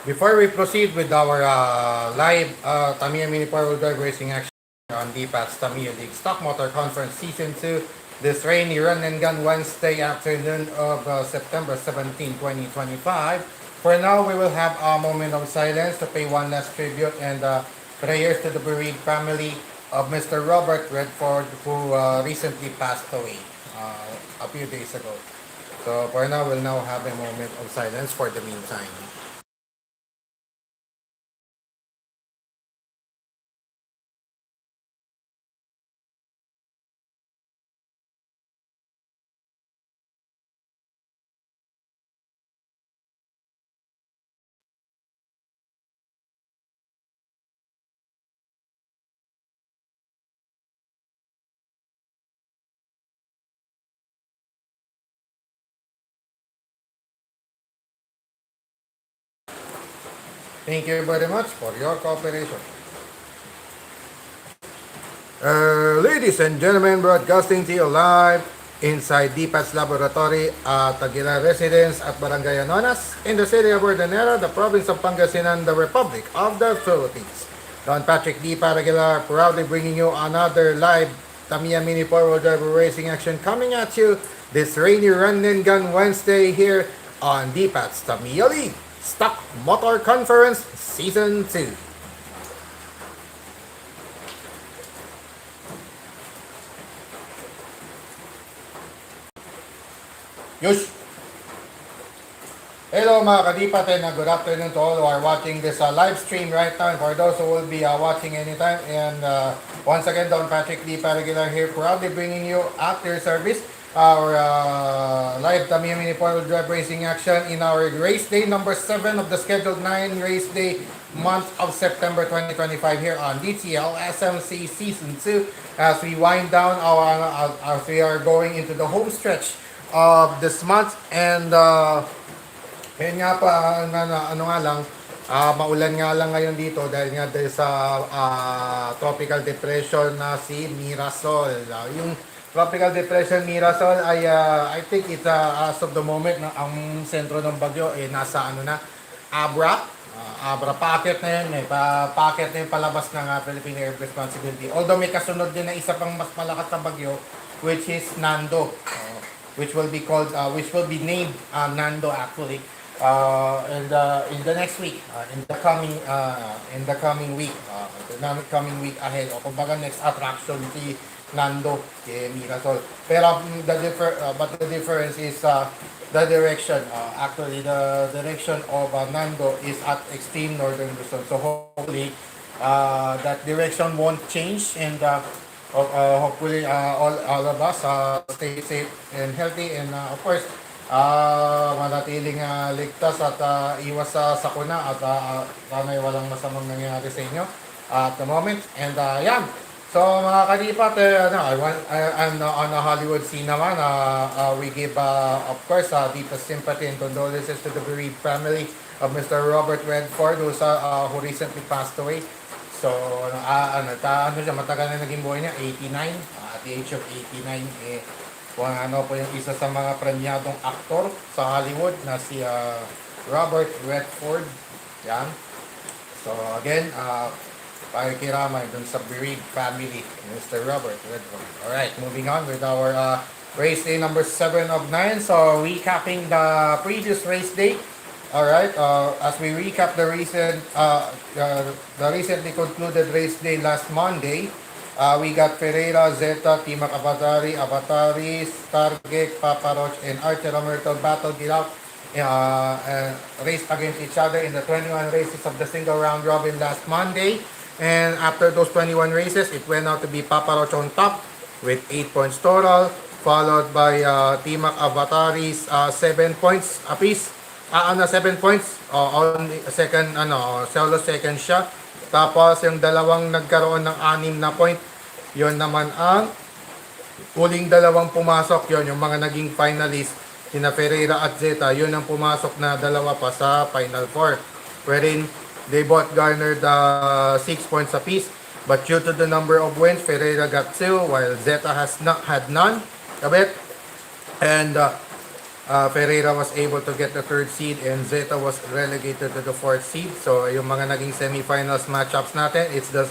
Before we proceed with our live Tamiya Mini 4-wheel drive racing action on DPAT's Tamiya League Stock Motor Conference Season 2, this rainy run and gun Wednesday afternoon of September 17, 2025. For now, we will have a moment of silence to pay one last tribute and prayers to the bereaved family of Mr. Robert Redford, who recently passed away a few days ago. So for now, we'll now have a moment of silence for the meantime. Thank you very much for your cooperation. Ladies and gentlemen, broadcasting to you live inside DPAT's laboratory at Aguilar Residence at Barangay Anonas in the city of Urdaneta, the province of Pangasinan, the Republic of the Philippines. Don Patrick D. Aguilar proudly bringing you another live Tamiya Mini 4-wheel drive racing action coming at you this rainy run and gun Wednesday here on DPAT's Tamiya League Stock Motor Conference Season 2. Yush! Hello mga kadipat and good afternoon to all who are watching this live stream right now and for those who will be watching anytime. And once again, Don Patrick D. Paraguilar here proudly bringing you after service our live Tamiya Mini 4-wheel drive racing action in our race day number 7 of the scheduled 9 race day month of September 2025 here on DTL SMC Season 2 as we wind down as we are going into the home stretch of this month. And yun nga pa, ano nga lang, maulan nga lang ngayon dito dahil nga dahil sa tropical depression na si Mirasol. Yung tropical depression Mirasol ay I think it's as of the moment na ang sentro ng bagyo ay nasa ano na, Abra. Abra packet na yun, packet na yung palabas ng Philippine Air Responsibility. Although may kasunod din na isa pang mas malakas na bagyo which is Nando. Which will be called, which will be named Nando actually, in the next week, in the coming week, ahead. O kumbaga next attraction si Nando kay Mirasol. Pero but the difference is the direction. Actually, the direction of Nando is at extreme northern Luzon. So hopefully, that direction won't change and. Hopefully all of us stay safe and healthy and of course manatiling ligtas at iwas sa sakuna at sana'y walang masamang nangyayari sa inyo at the moment. And yan, so mga kadipat, I'm on a Hollywood scene naman. We give of course deepest sympathy and condolences to the bereaved family of Mr. Robert Redford who recently passed away. So, siya, matagal na naging buhay niya, 89. At the age of 89, po yung isa sa mga premyadong aktor sa Hollywood na si Robert Redford. Yan. So, again, pakikiramay dun sa bereaved family, Mr. Robert Redford. Alright, moving on with our race day number 7 of 9. So, recapping the previous race day. Alright, as we recap the recently concluded race day last Monday, we got Ferreira, Zeta, Timac Avataris, Target, Papa Roach, and Archer Romerto battled it out, raced against each other in the 21 races of the single round robin last Monday. And after those 21 races, it went out to be Papa Roach on top with 8 points total, followed by Timac Avataris, 7 points apiece. 7 points on second, solo second siya. Tapos yung dalawang nagkaroon ng 6 na point, yon naman ang huling dalawang pumasok, yon yung mga naging finalist, sina Ferreira at Zeta, yun ang pumasok na dalawa pa sa final 4, wherein they both garnered 6 points apiece. But due to the number of wins, Ferreira got 2 while Zeta had none. And Ferreira was able to get the third seed and Zeta was relegated to the fourth seed. So yung mga naging semifinals matchups natin, it's the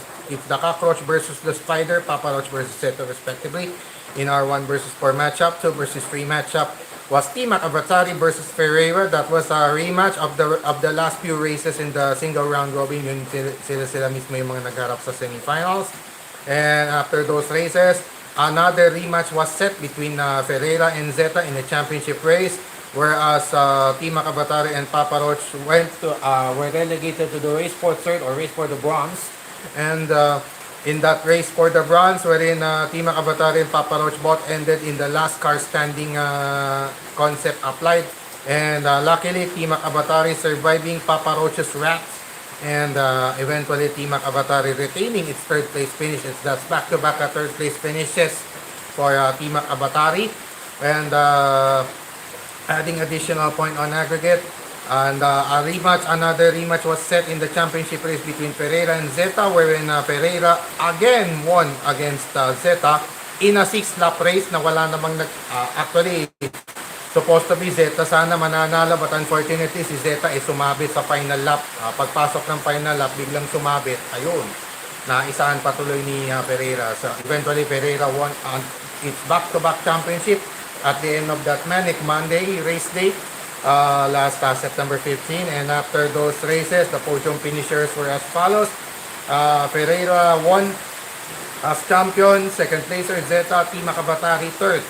Cockroach versus the Spider, Papa Roach versus Zeta respectively. In our 1 versus 4 matchup, 2 versus 3 matchup was Team Avatari versus Ferreira. That was a rematch of the last few races in the single round robin. Yun sila mismo yung mga nagharap sa semifinals. And after those races, another rematch was set between Ferreira and Zeta in the championship race, whereas Team Makabatari and Papa Roach were relegated to the race for third or race for the bronze. And in that race for the bronze, wherein Team Makabatari and Papa Roach both ended in the last car standing concept applied. And luckily, Team Makabatari surviving Papa Roach's wrath and eventually Team Avatari retaining its third place finish. That's back-to-back third place finishes for Team Avatari, and adding additional point on aggregate. And another rematch was set in the championship race between Pereira and Zeta, wherein Pereira again won against Zeta in a 6-lap race na wala namang actually supposed to be Zeta sana mananalo, but unfortunately si Zeta ay sumabit sa final lap. Pagpasok ng final lap, biglang sumabit. Ayun, naisahan patuloy ni Pereira. So eventually Pereira won its back-to-back championship at the end of that manic Monday race day last September 15. And after those races, the podium finishers were as follows. Pereira won as champion, second placer Zeta, Team Makabatari third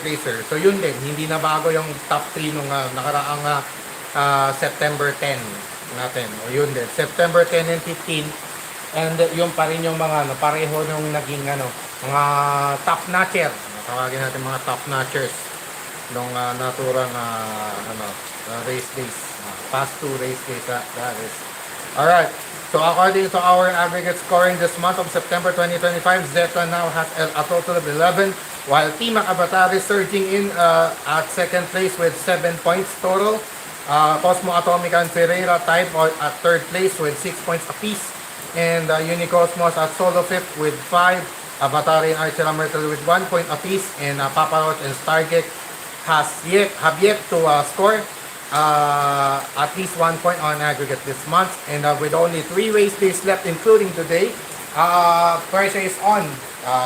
placer. So yun din, hindi na bago yung top 3 nung nakaraang September 10 natin. O yun din, September 10 and 15. And yung pa rin yung mga pareho nung naging mga top notcher. Tawagin natin mga top notchers nung naturang race days. Past 2 race days that is. Alright. So according to our aggregate scoring this month of September 2025, Zeta now has a total of 11, while Team Makabatari surging in at second place with 7 points total. Cosmo Atomica and Ferreira tied at third place with 6 points apiece. And Unicosmos at solo fifth with 5. Avatari and Archela Myrtle with 1 point apiece. And Papa Roach and Stargate have yet to score at least 1 point on aggregate this month. And with only 3 race days left, including today, pressure is on.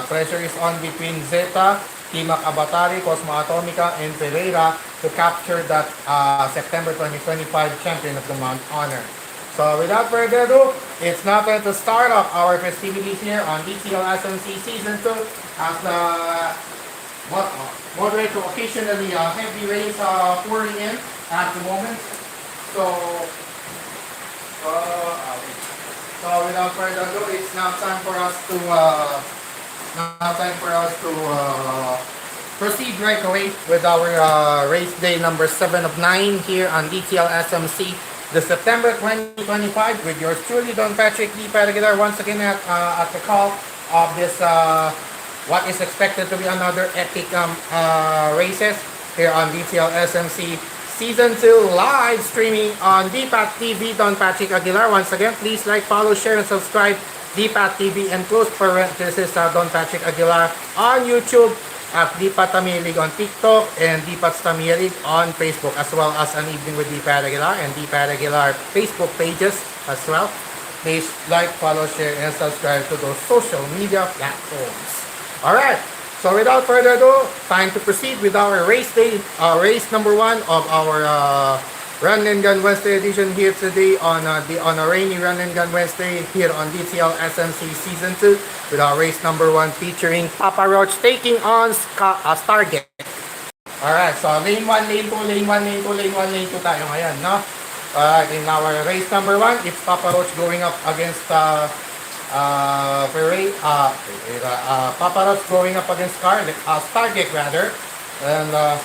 Pressure is on between Zeta, Team Abatari, Cosmo Atomica, and Ferreira to capture that September 2025 champion of the Mount Honor. So without further ado, it's now time to start off our festivities here on DCL SMC Season 2 as the moderate to occasionally heavy rains pouring in at the moment. So without further ado, it's now time for us to proceed right away with our race day number 7 of 9 here on DTL SMC, the September 2025, with yours truly, Don Patrick D. Paragular, once again at the call of this what is expected to be another epic races here on DTL SMC Season 2, live streaming on DPAT TV. Don Patrick Aguilar, once again, please like, follow, share, and subscribe DPAT TV, and close parenthesis Don Patrick Aguilar on YouTube, at DPAT Tamiya League on TikTok, and DPAT Tamiya League on Facebook, as well as An Evening with DPAT Aguilar and DPAT Aguilar Facebook pages as well. Please like, follow, share, and subscribe to those social media platforms. Alright, so without further ado, time to proceed with our race day, race number 1 of our Run and Gun Wednesday edition here today on a rainy Run and Gun Wednesday here on DTL SMC Season 2 with our race number 1 featuring Papa Roach taking on Stargate. Alright, so lane 1, lane 2, lane 1, lane 2, lane 1, lane 2 tayo ngayon, no? Alright, in our race number 1, it's Papa Roach going up against Papa Roach going up against Stargate rather. And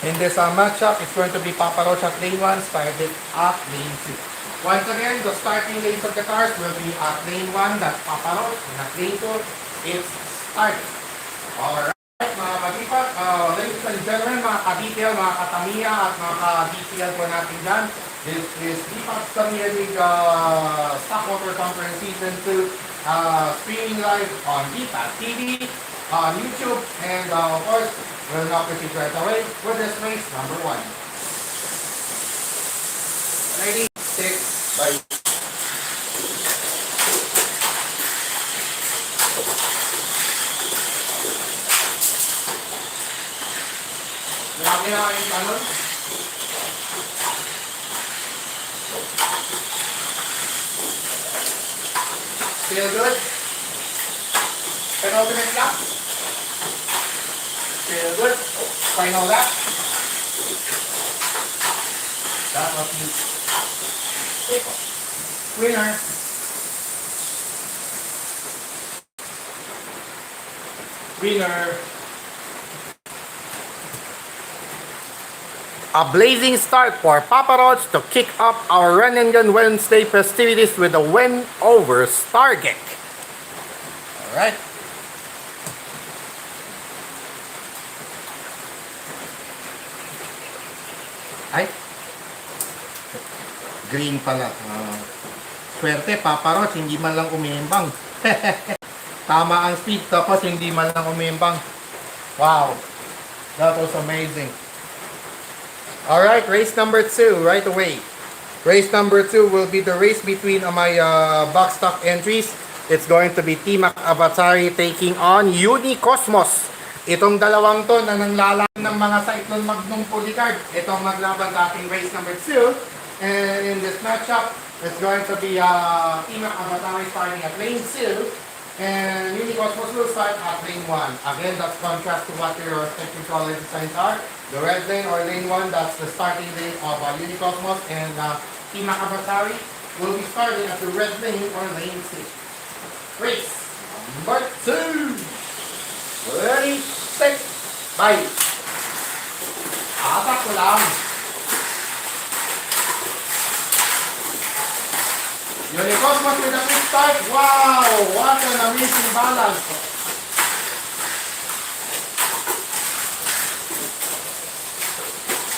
in this matchup, it's going to be Papa Roach at lane 1, Stargate at lane 2. Once again, the starting lanes of the cars will be at lane 1, that's Papa Roach, and at lane 2, it's Stargate. Alright, mga kadipat, ladies and gentlemen, mga ka-detail, mga ka-Tamiya, at mga ka-detail po natin dyan. This is DPAT Tamiya League Stockwater Conference Season 2, streaming live on DPAT TV, on YouTube, and of course, We'll now proceed right away with this race number 1. Ready, 6, by Laki na yung kanon. Feel good? Penultimate lap. Feel good? Final lap. That was the winner. Winner. A blazing start for Papa Roach to kick up our Run and Gun Wednesday festivities with a win over Stargate. Alright. Ay. Green pala. Swerte, Papa Roach, hindi man lang umiimbang. Tama ang speed, tapos hindi man lang umiimbang. Wow. That was amazing. Alright, race number 2, right away. Race number 2 will be the race between my box stock entries. It's going to be Team Avatari taking on Unicosmos. Itong dalawang to na nanglalaban ng mga Cyclone Magnum Polycard. Itong maglaban sa ating race number 2. And in this matchup, it's going to be Team Avatari starting at lane 2. And Unicosmos will start at lane 1. Again, that's contrast to what your respective color designs are. The red lane or lane 1, that's the starting lane of Unicosmos. And Team Avatari will be starting at the red lane or lane 6. Race number 2. Ready, set, bye. Atak ko lang. Unicosmos with a quick start. Wow! What an amazing balance.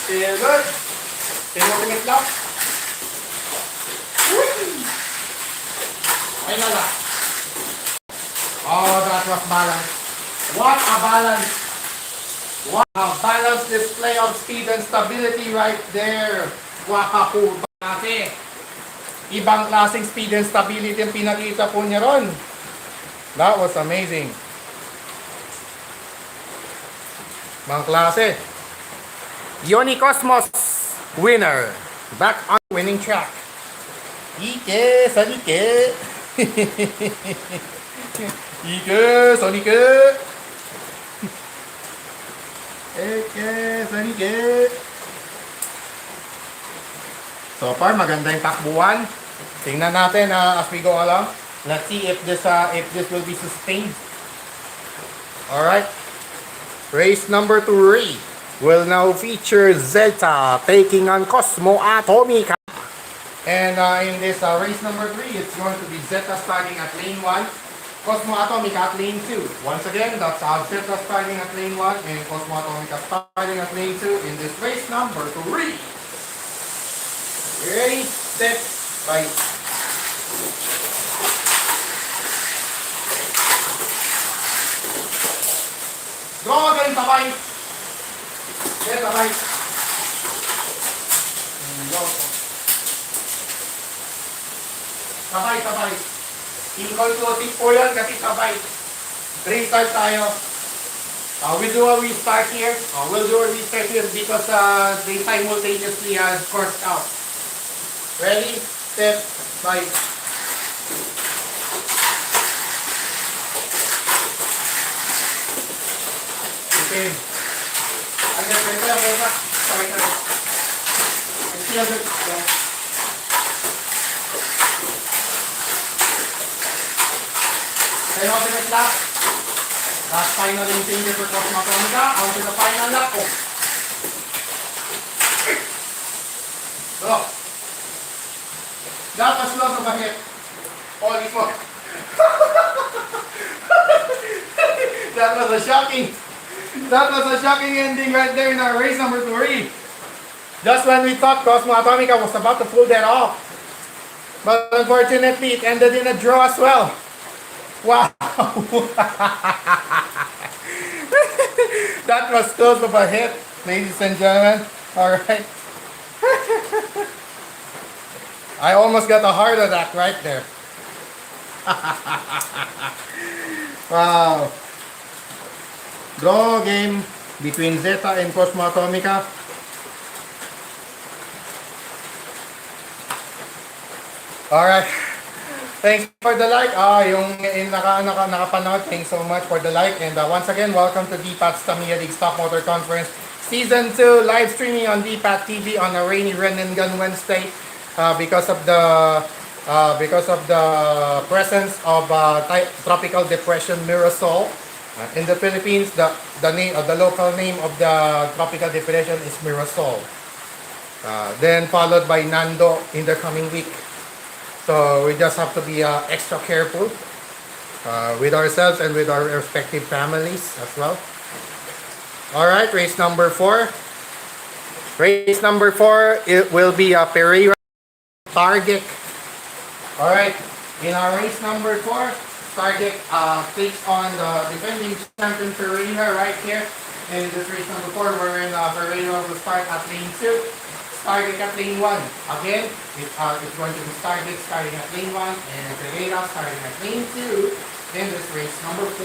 Feel good. Penultimate lap. Final lap. Oh, that was balance. What a balance. What a balanced display of speed and stability right there. Wakapu. Kasi ibang klaseng speed and stability ang pinakita po niya ron. That was amazing. Mga klase. Unicosmos winner. Back on winning track. Ike, salike. Ike, salike. Ike, salike. So far, maganda yung takbuhan. Tingnan natin as we go along. Let's see if this will be sustained. Alright. Race number 3 will now feature Zeta taking on Cosmo Atomica. And in this race number 3, it's going to be Zeta starting at lane 1, Cosmo Atomica at lane 2. Once again, that's Zeta starting at lane 1 and Cosmo Atomica starting at lane 2 in this race number 3. Ready, set, bye. Go again, tabay. Set, tabay. Go. Tabay, tabay. Inconclusive po yan kasi tabay. Restart tayo. We'll do a restart here. We'll do a restart here because they simultaneously coursed out. Ready, set, bye. Okay. Agad, pwede. Sabay tayo. Still good. Penultimate lap. Last final in finger for Cosmo Atomica. On to the final lap. So, that was lots of a hit. Holy smoke. That was a shocking ending right there in our race number 3. Just when we thought Cosmo Atomica was about to pull that off. But unfortunately, it ended in a draw as well. Wow. that was close of a hit, ladies and gentlemen. Alright. I almost got a heart attack right there. Wow. Draw game between Zeta and Cosmo Atomica. Alright. Thanks for the like. Yung nakapanood, thanks so much for the like. And once again, welcome to DPAT's Tamiya League Stock Motor Conference Season 2, live streaming on DPAT TV on a rainy Run and Gun Wednesday because of the presence of tropical depression Mirasol. In the Philippines, the local name of the tropical depression is Mirasol. Then followed by Nando in the coming week. So we just have to be extra careful with ourselves and with our respective families as well. Alright, race number 4. Race number 4, it will be a Pereira Target. Alright, in our race number 4, Target takes on the defending champion Pereira right here. In this race number 4, wherein Pereira will start at lane 2. Starting at lane 1. Again, it's going to be starting at lane 1 and Pereira starting at lane 2 in this race number 4.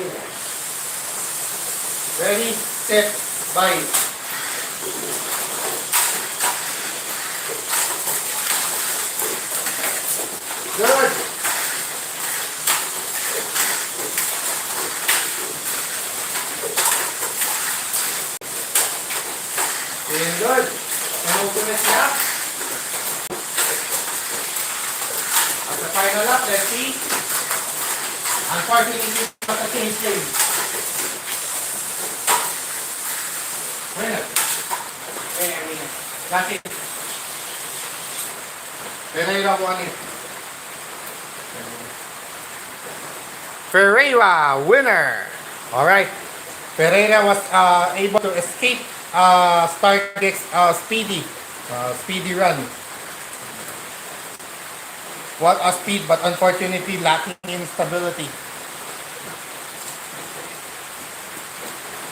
Ready, set, bye. Good. Doing good. Ultimate lap. At the final lap, let's see. Unfortunately, it's not the same thing. Winner. Winner. That's it. Pereira won it. Pereira, winner. Alright. Pereira was able to escape Stargate's speedy run. What a speed, but unfortunately lacking in stability.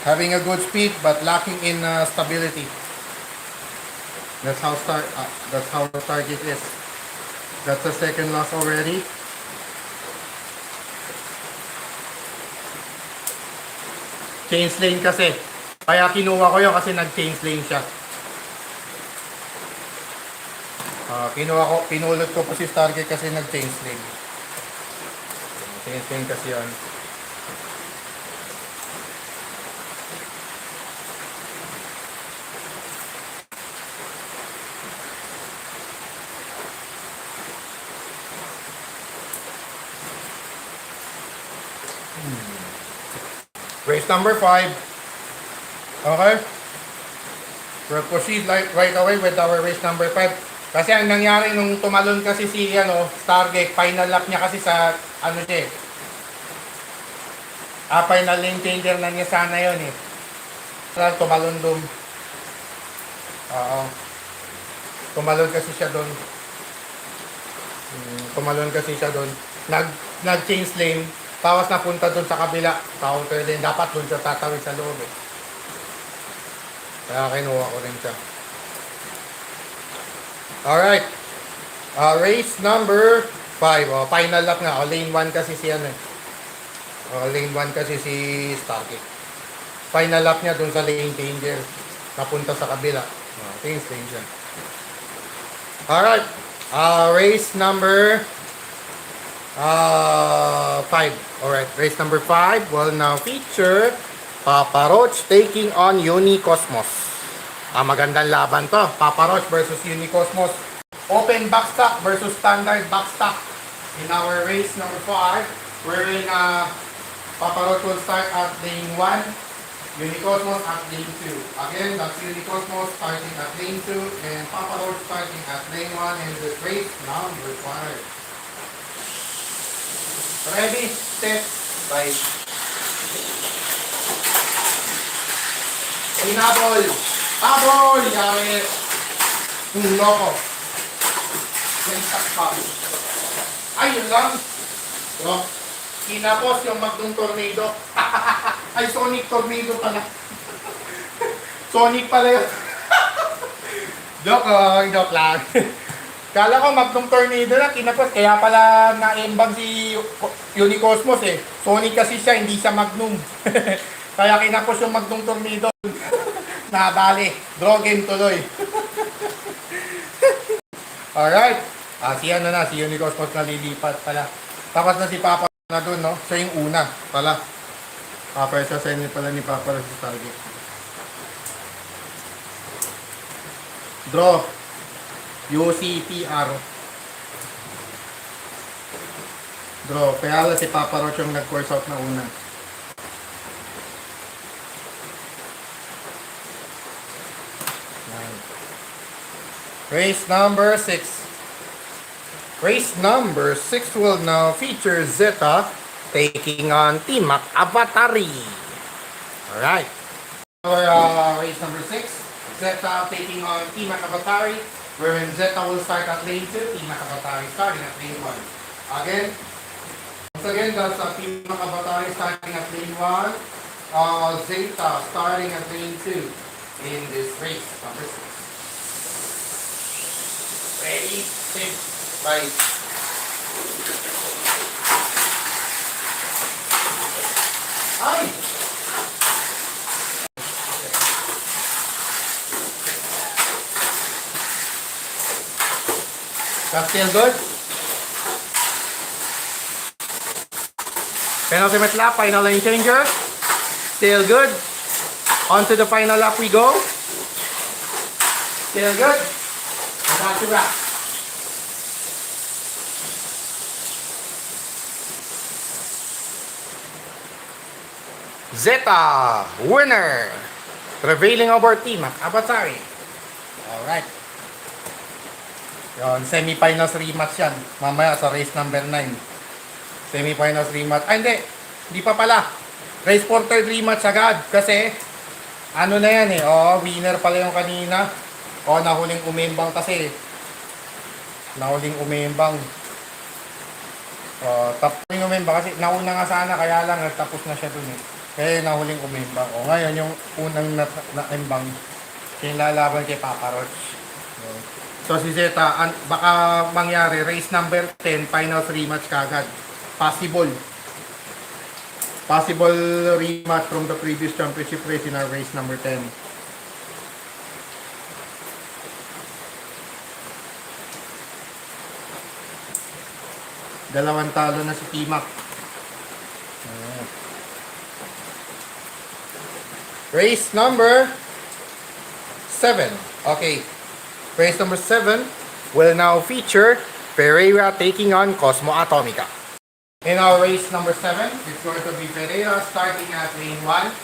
Having a good speed, but lacking in stability. That's how Stargate is. That's the second loss already. Change lane kasi. Kaya kinuha ko yun kasi nag-change lane siya. Pinulot ko po si Stargate kasi nag-change lane. Change lane kasi yun. Race number 5. Okay? We'll proceed right away with our race number 5. Kasi ang nangyari nung tumalon kasi si Stargate, final lap niya kasi sa final lane changer na niya sana yun eh. Tumalon doon. Tumalon kasi siya doon. Nag-change lane. Tawas na punta doon sa kabila. Counter lane. Dapat doon siya tatawid sa loob eh. Kaya kinuha ko rin siya. Alright. Race number 5. Final lap nga. Lane 1 kasi si lane 1 kasi si Stargate. Final lap niya dun sa lane changer. Napunta sa kabila. Change lane siya. Alright. Race number 5. Alright. Race number 5 will now feature Papa Roach taking on Unicosmos. Magandang laban to. Papa Roach versus Unicosmos. Open backstock versus standard backstock. In our race number 5, wherein Papa Roach will start at lane 1, Unicosmos at lane 2. Again, that's Unicosmos starting at lane 2 and Papa Roach starting at lane 1 in this race number 5. Ready, set, bye. Hinabol! Habol! Yari! Loko! May sakpa. Ay, yun lang! So, hinapos yung Magdong Tornado. Ay, Sonic Tornado pala. Sonic pala yun. Joke lang. Kala ko Magnum Tornado na kinapos, kaya pala na-embag si Unicosmos eh. Sonic kasi siya, hindi siya Magnum. Kaya kinapos yung Magnum Tornado. Nadali. Draw game tuloy. Alright. Si Unicosmos na lilipat pala. Tapos na si Papa na dun, no? Siya yung una pala. Siya sa inyo pala ni Papa na si target. Draw. UCTR. Draw. Kaya lang si Papa Roach yung nag-course out na una. Race number 6. Race number 6 will now feature Zeta taking on Timac Avatari. Alright. For race number 6, Zeta taking on Timac Avatari, wherein Zeta will start at lane 2, Timac Avatari starting at lane 1. Again, once again, that's Timac Avatari starting at lane 1, Zeta starting at lane 2 in this race number 6. Ready, set, fight. Ay! That's still good. Penultimate lap, final lane changer. Still good. On to the final lap we go. Still good. Back to wrap. Zeta, winner. Prevailing over Timac Avatari. Alright. Yon, semi-finals rematch yan. Mamaya sa race number 9. Semi-finals rematch. Ay, hindi. Hindi pa pala. Race for third rematch agad. Kasi, ano na yan eh. Winner pala yung kanina. Nahuling umembang kasi. Nahuling umembang. Tapos yung umembang kasi nauna nga sana kaya lang nagtapos na siya dun eh. Kaya nahuling umembang. Ngayon yung unang na-embang yung lalaban kay Papa Roach. So si Zeta, baka mangyari race number 10, finals rematch kagad. Possible. Possible rematch from the previous championship race in our race number 10. Dalawang talo na si Timac. Race number 7. Okay. Race number 7 will now feature Pereira taking on Cosmo Atomica. In our race number 7, it's going to be Pereira starting at lane 1,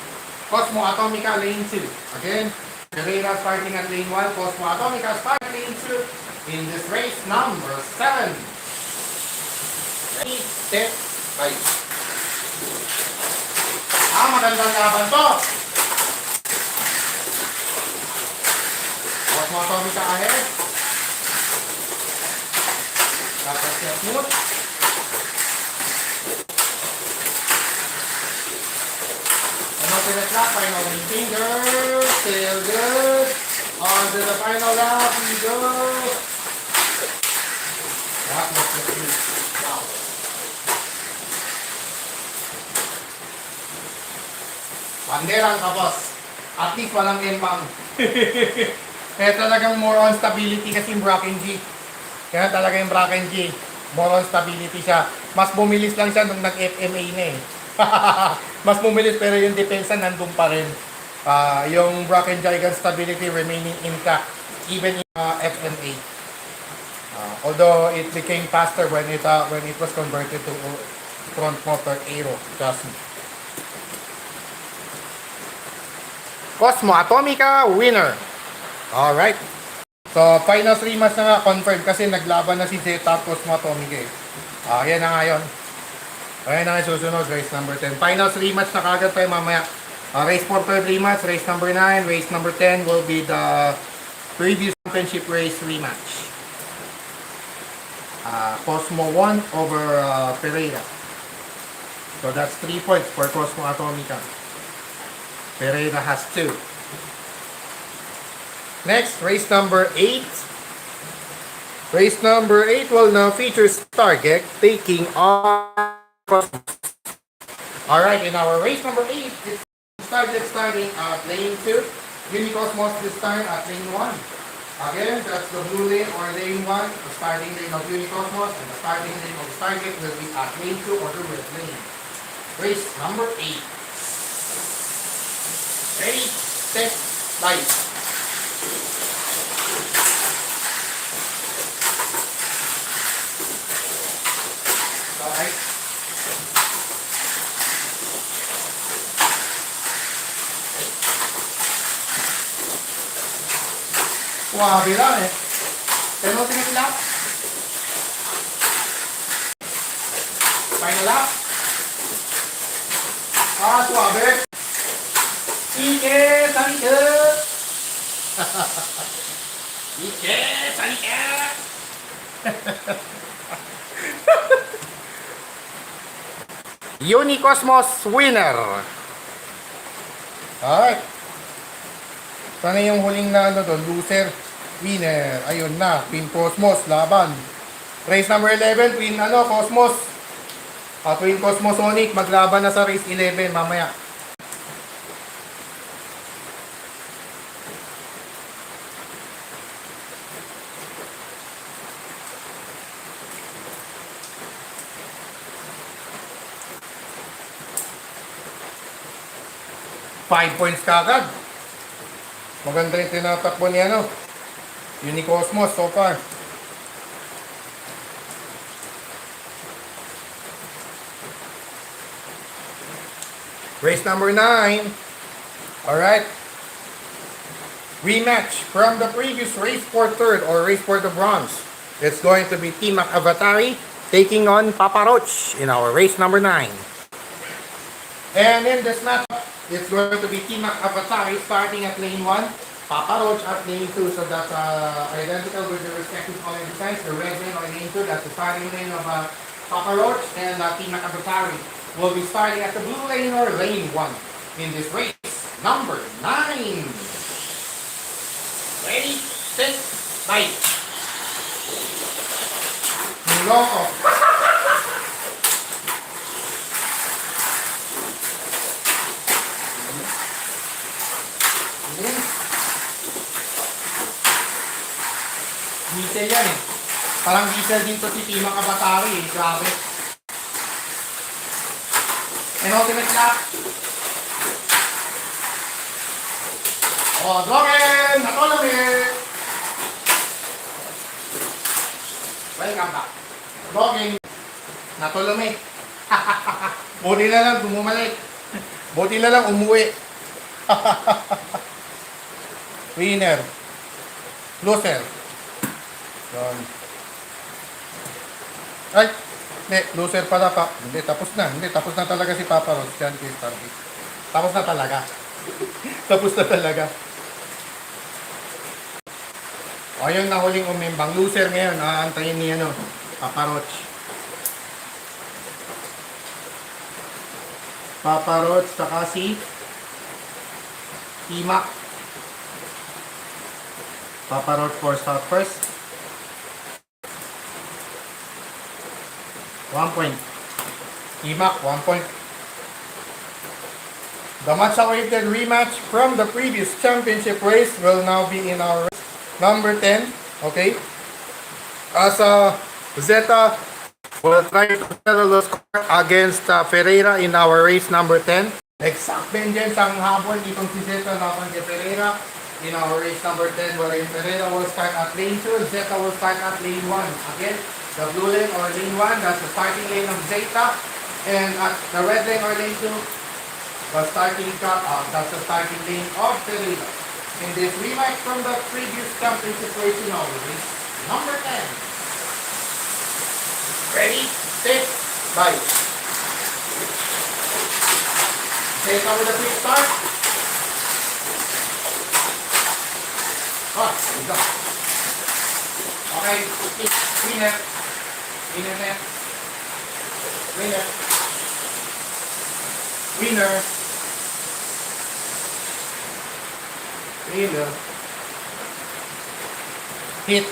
Cosmo Atomica lane 2. Again, Pereira starting at lane 1, Cosmo Atomica starting lane 2 in this race number 7. Ready, set, fight. Magandang laban to. Cosmo Atomica ahead. Tapos siya smooth. Penultimate lap, final lane finger. Still good. On to the final lap we go. That was the speed. Wow. Banderang tapos. At least walang embang. Kaya talagang more on stability kasi yung Bracken G. Kaya talaga yung Bracken G, more on stability siya. Mas bumilis lang siya nung nag-FMA na eh. Mas bumilis pero yung depensa nandun pa rin. Yung Bracken Gigant stability remaining intact even in FMA. Although it became faster when it was converted to front motor aero chassis. Cosmo Atomica winner. Alright. So, finals rematch na nga, confirmed kasi naglaban na si Zeta at Cosmo Atomica eh. Yan na nga yun. Ayan na nga susunod, race number 10. Finals rematch na kagad tayo mamaya. Race for third rematch, race number 9, race number 10 will be the previous championship race rematch. Cosmo won over Pereira. So, that's 3 points for Cosmo Atomica. Pereira has 2. Next, race number 8. Race number 8 will now feature Stargate taking on. Alright, in our race number 8, it's Stargate starting at lane 2. Unicosmos this time at lane 1. Again, that's the blue lane or lane 1, the starting lane of Unicosmos, and the starting lane of Stargate will be at lane 2 or the red lane. Race number 8. Ready, set, light. Alright. Suwabe lang eh. Penultimate lap. Final lap. Suwabe. Ike, salike. Ike, salike. Unicosmos winner. Alright. Sana yung huling na ano doon, loser, winner. Ayun na, Twin Cosmos, laban. Race number 11, Twin Cosmos. Twin Cosmosonic, maglaban na sa race 11 mamaya. Five points kagad. Maganda yung tinatakbo ni Unicosmos so far. Race number 9. Alright. Rematch from the previous race for third or race for the bronze. It's going to be Team Avatari taking on Papa Roach in our race number 9. And in this match, it's going to be Team Avatari starting at lane 1, Papa Roach at lane 2. So that's identical with the respective color designs. The red lane or lane 2, that's the starting lane of Papa Roach, and Team Avatari will be starting at the blue lane or lane 1 in this race. Number 9. Ready, set, fight. Niloko. Diesel yan eh. Parang diesel dito si Team Avatari eh. Grabe. Penultimate lap. Dragon! Natolami! Welcome back. Dragon! Natolami. Buti na lang bumalik. Buti na lang umuwi. Winner. Loser. Yun. Ay! Hindi, loser pala pa. Hindi, tapos na. Hindi, tapos na talaga si Papa Roach. Yan, tapos na talaga. Tapos na talaga. O, yung nahuling umimbang. Loser ngayon. Aantayin ni Papa Roach. Papa Roach, saka si Tima. Papa Roach for start first. 1 point. Tima, 1 point. The much-awaited rematch from the previous championship race will now be in our race number 10. Okay? As Zeta will try to settle the score against Ferreira in our race number 10. Exact vengeance ang habol itong si Zeta laban kay Ferreira in our race number 10, wherein Ferreira will start at lane 2, Zeta will start at lane 1. Again, the blue lane or lane 1, that's the starting lane of Zeta. And at the red lane or lane 2, the starting that's the starting lane of Ferreira. In this rematch from the previous championship race in our race number 10. Ready, set, bye. Zeta with a quick start. Here we go. Okay, winner. Winner net. Winner. Winner. Winner. Hit.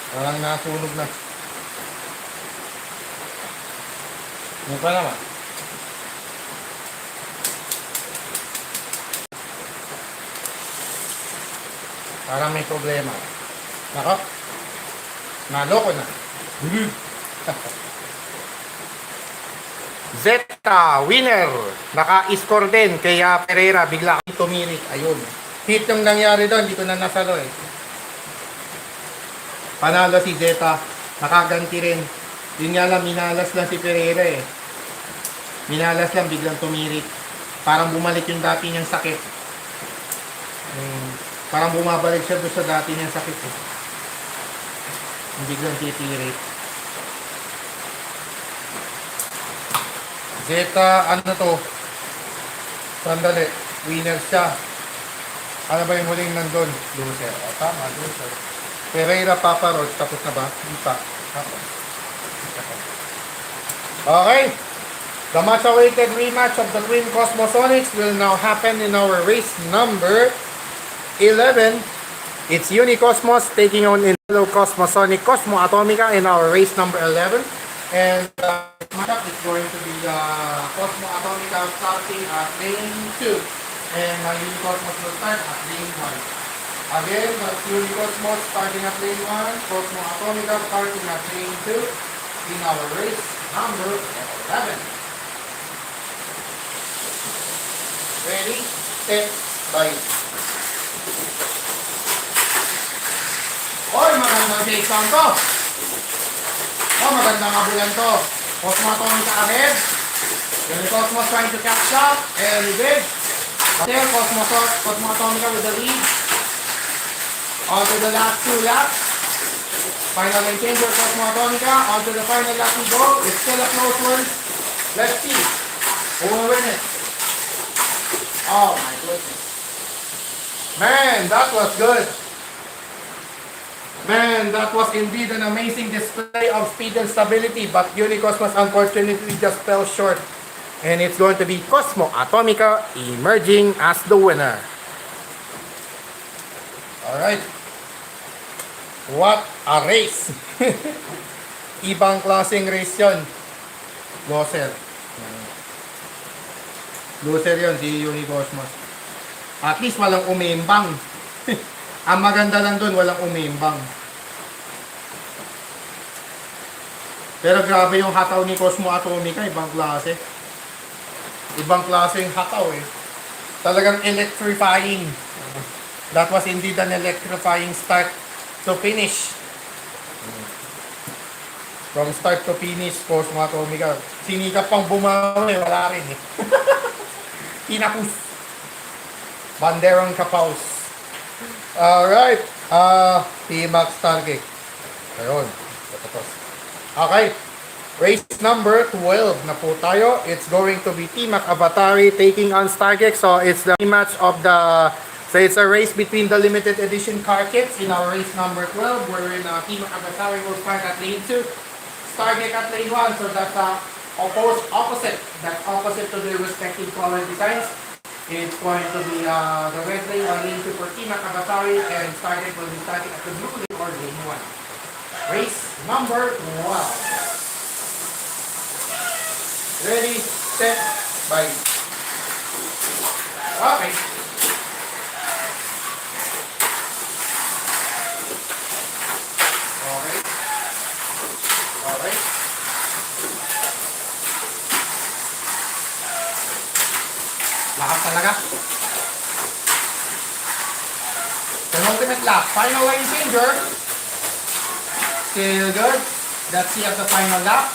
Parang nasunog na. Ano pa naman? Parang may problema. Nako. Naloko na. Zeta, winner. Naka-score din. Kaya Pereira bigla tumirik. Ayun. Hit yung nangyari doon. Dito na nasalo eh. Panalo si Zeta. Nakaganti rin. Yun nga lang, minalas lang si Pereira eh. Minalas lang, biglang tumirik. Parang bumalik yung dati niyang sakit. Parang bumabalik siya doon sa dati niyang sakit eh. Biglang titirik. Zeta, ano to? Sandali. Winner siya. Ano ba yung huling nandun? Loser. O, tama, loser. Pereira, Papa Roach. Tapos na ba? Hindi pa. Okay. The much-awaited rematch of the Twin Cosmosonics will now happen in our race number 11. It's Unicosmos taking on Intello Cosmosonic Cosmo Atomica in our race number 11. And matchup is going to be Cosmo Atomica starting at lane 2. And Unicosmos will start at lane 1. Again, that's Unicosmos starting at lane 1. Cosmo Atomica starting at lane 2 in our race number 11. Ready, set, bye. Oy, magandang take down to. Oh, magandang abulan to. Cosmo Atomica ahead. Unicosmos trying to catch up. And he did. There, Cosmo Atomica with the lead. On to the last 2 laps. Final lane changer, Cosmo Atomica. On to the final lap we go. It's still a close one. Let's see. Who will win it? Oh my goodness. Man, that was good. Man, that was indeed an amazing display of speed and stability, but Unicosmos unfortunately just fell short. And it's going to be Cosmo Atomica emerging as the winner. Alright. What a race! Ibang klaseng race yun. Loser. Loser yun si Unicosmos. At least walang umiimbang. Ang maganda lang doon, walang umiimbang. Pero grabe yung hataw ni Cosmo Atomica, ibang klase. Ibang klase yung hataw eh. Talagang electrifying. That was indeed an electrifying start to finish. From start to finish, Cosmo Atomica. Sinikap pang bumawi, wala rin eh. Kinapus. Banderang kapaus. Alright. T-Max Stargate. Ayun. Okay. Race number 12 na po tayo. It's going to be T-Mac Avatari taking on Stargate. So it's the match of the... So it's a race between the limited edition car kits in our race number 12 wherein T-Mac Avatari will start at lane 2. Stargate at lane 1. So that's opposite. That's opposite to the respective color designs. It's going to be the red lane on lane 2 for T-Mac Avatari and Stargate will be starting at the blue lane or lane 1. Race number 12. Ready, set, bye. Okay. Okay. Okay. Lakas talaga. Penultimate lap. Final lane changer. Still good. Let's see at the final lap.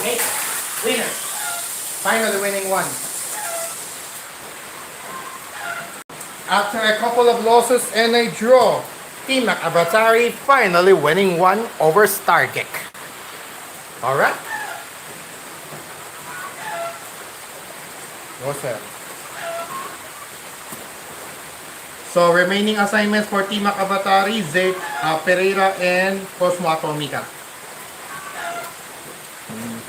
Okay. Winner. Finally winning one. After a couple of losses and a draw, T-Mac Avatari finally winning one over Stargate. Alright. Go sir. So remaining assignments for T-Mac Avatari, Pereira and Cosmo Atomica.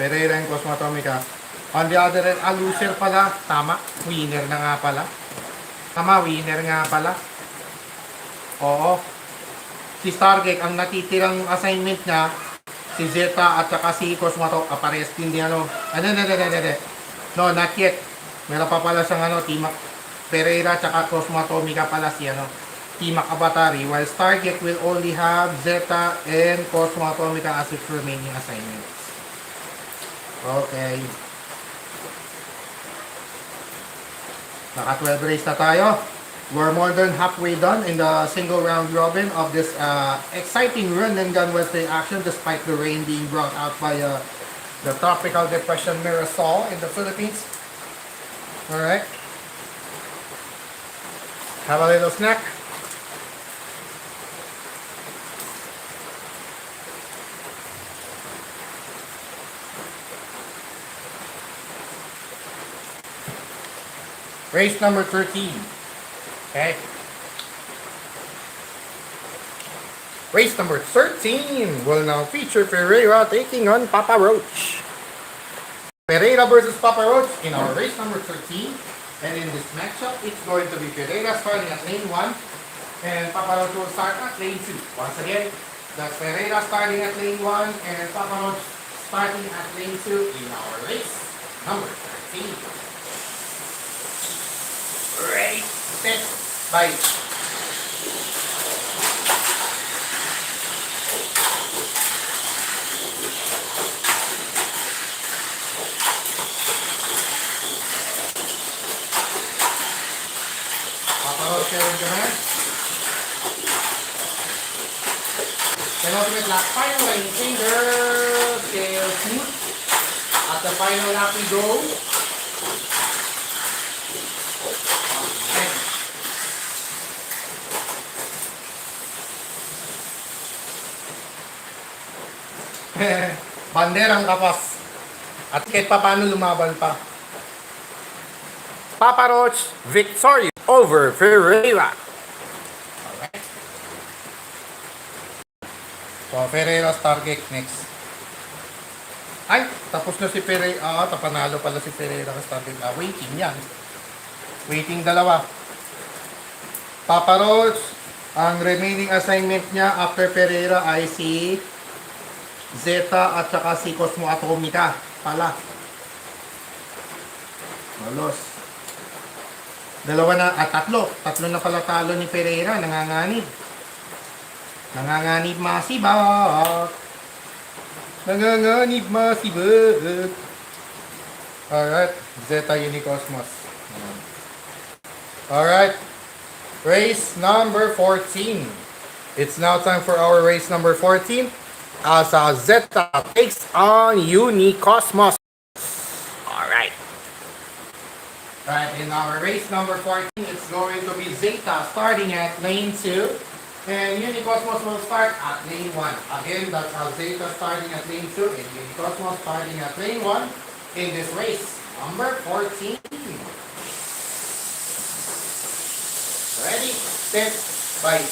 Pereira and Cosmo Atomica. On the other end, loser pala. Tama, winner na nga pala. Tama, winner nga pala. Oo. Si Stargate, ang natitirang assignment niya, si Zeta at saka si Cosmoto, parehas din di ano. No, not yet. Meron pa pala siyang Team Pereira at saka Cosmotomica pala si Team Abatari. While Stargate will only have Zeta and Cosmotomica as its remaining assignments. Okay. Naka 12 race na tayo. We're more than halfway done in the single round robin of this exciting run and gun Wednesday action despite the rain being brought out by the tropical depression Mirasol in the Philippines. Alright. Have a little snack. Race number 13. Okay. Race number 13 will now feature Pereira taking on Papa Roach. Pereira versus Papa Roach in our race number 13. And in this matchup, it's going to be Pereira starting at lane 1 and Papa Roach will start at lane 2. Once again, that's Pereira starting at lane 1 and Papa Roach starting at lane 2 in our race number 13. Ready, set, bite. Papa sharing command. Penultimate lap, final lane finger, scale smooth. At the final lap we go. Banderang kapas. At kahit pa paano lumaban pa. Papa Roach victorious over Ferreira. Alright. So Ferreira Stargate next. Ay, tapos na si Ferreira. Panalo pala si Ferreira sa Stargate. Waiting yan. Waiting dalawa. Papa Roach, ang remaining assignment niya after Ferreira ay si Zeta at saka si Cosmo Atomica pala. Malos. Dalawa na, tatlo. Tatlo na pala talo ni Pereira. Nanganganib. Nanganganib masibak. Nanganganib masibak. Alright. Zeta Unicosmos. Alright. Race number 14. It's now time for our race number 14. As Zeta takes on Unicosmos. Alright. Alright, in our race number 14, it's going to be Zeta starting at lane 2. And Unicosmos will start at lane 1. Again, that's Zeta starting at lane 2 and Unicosmos starting at lane 1 in this race. Number 14. Ready, set, bite.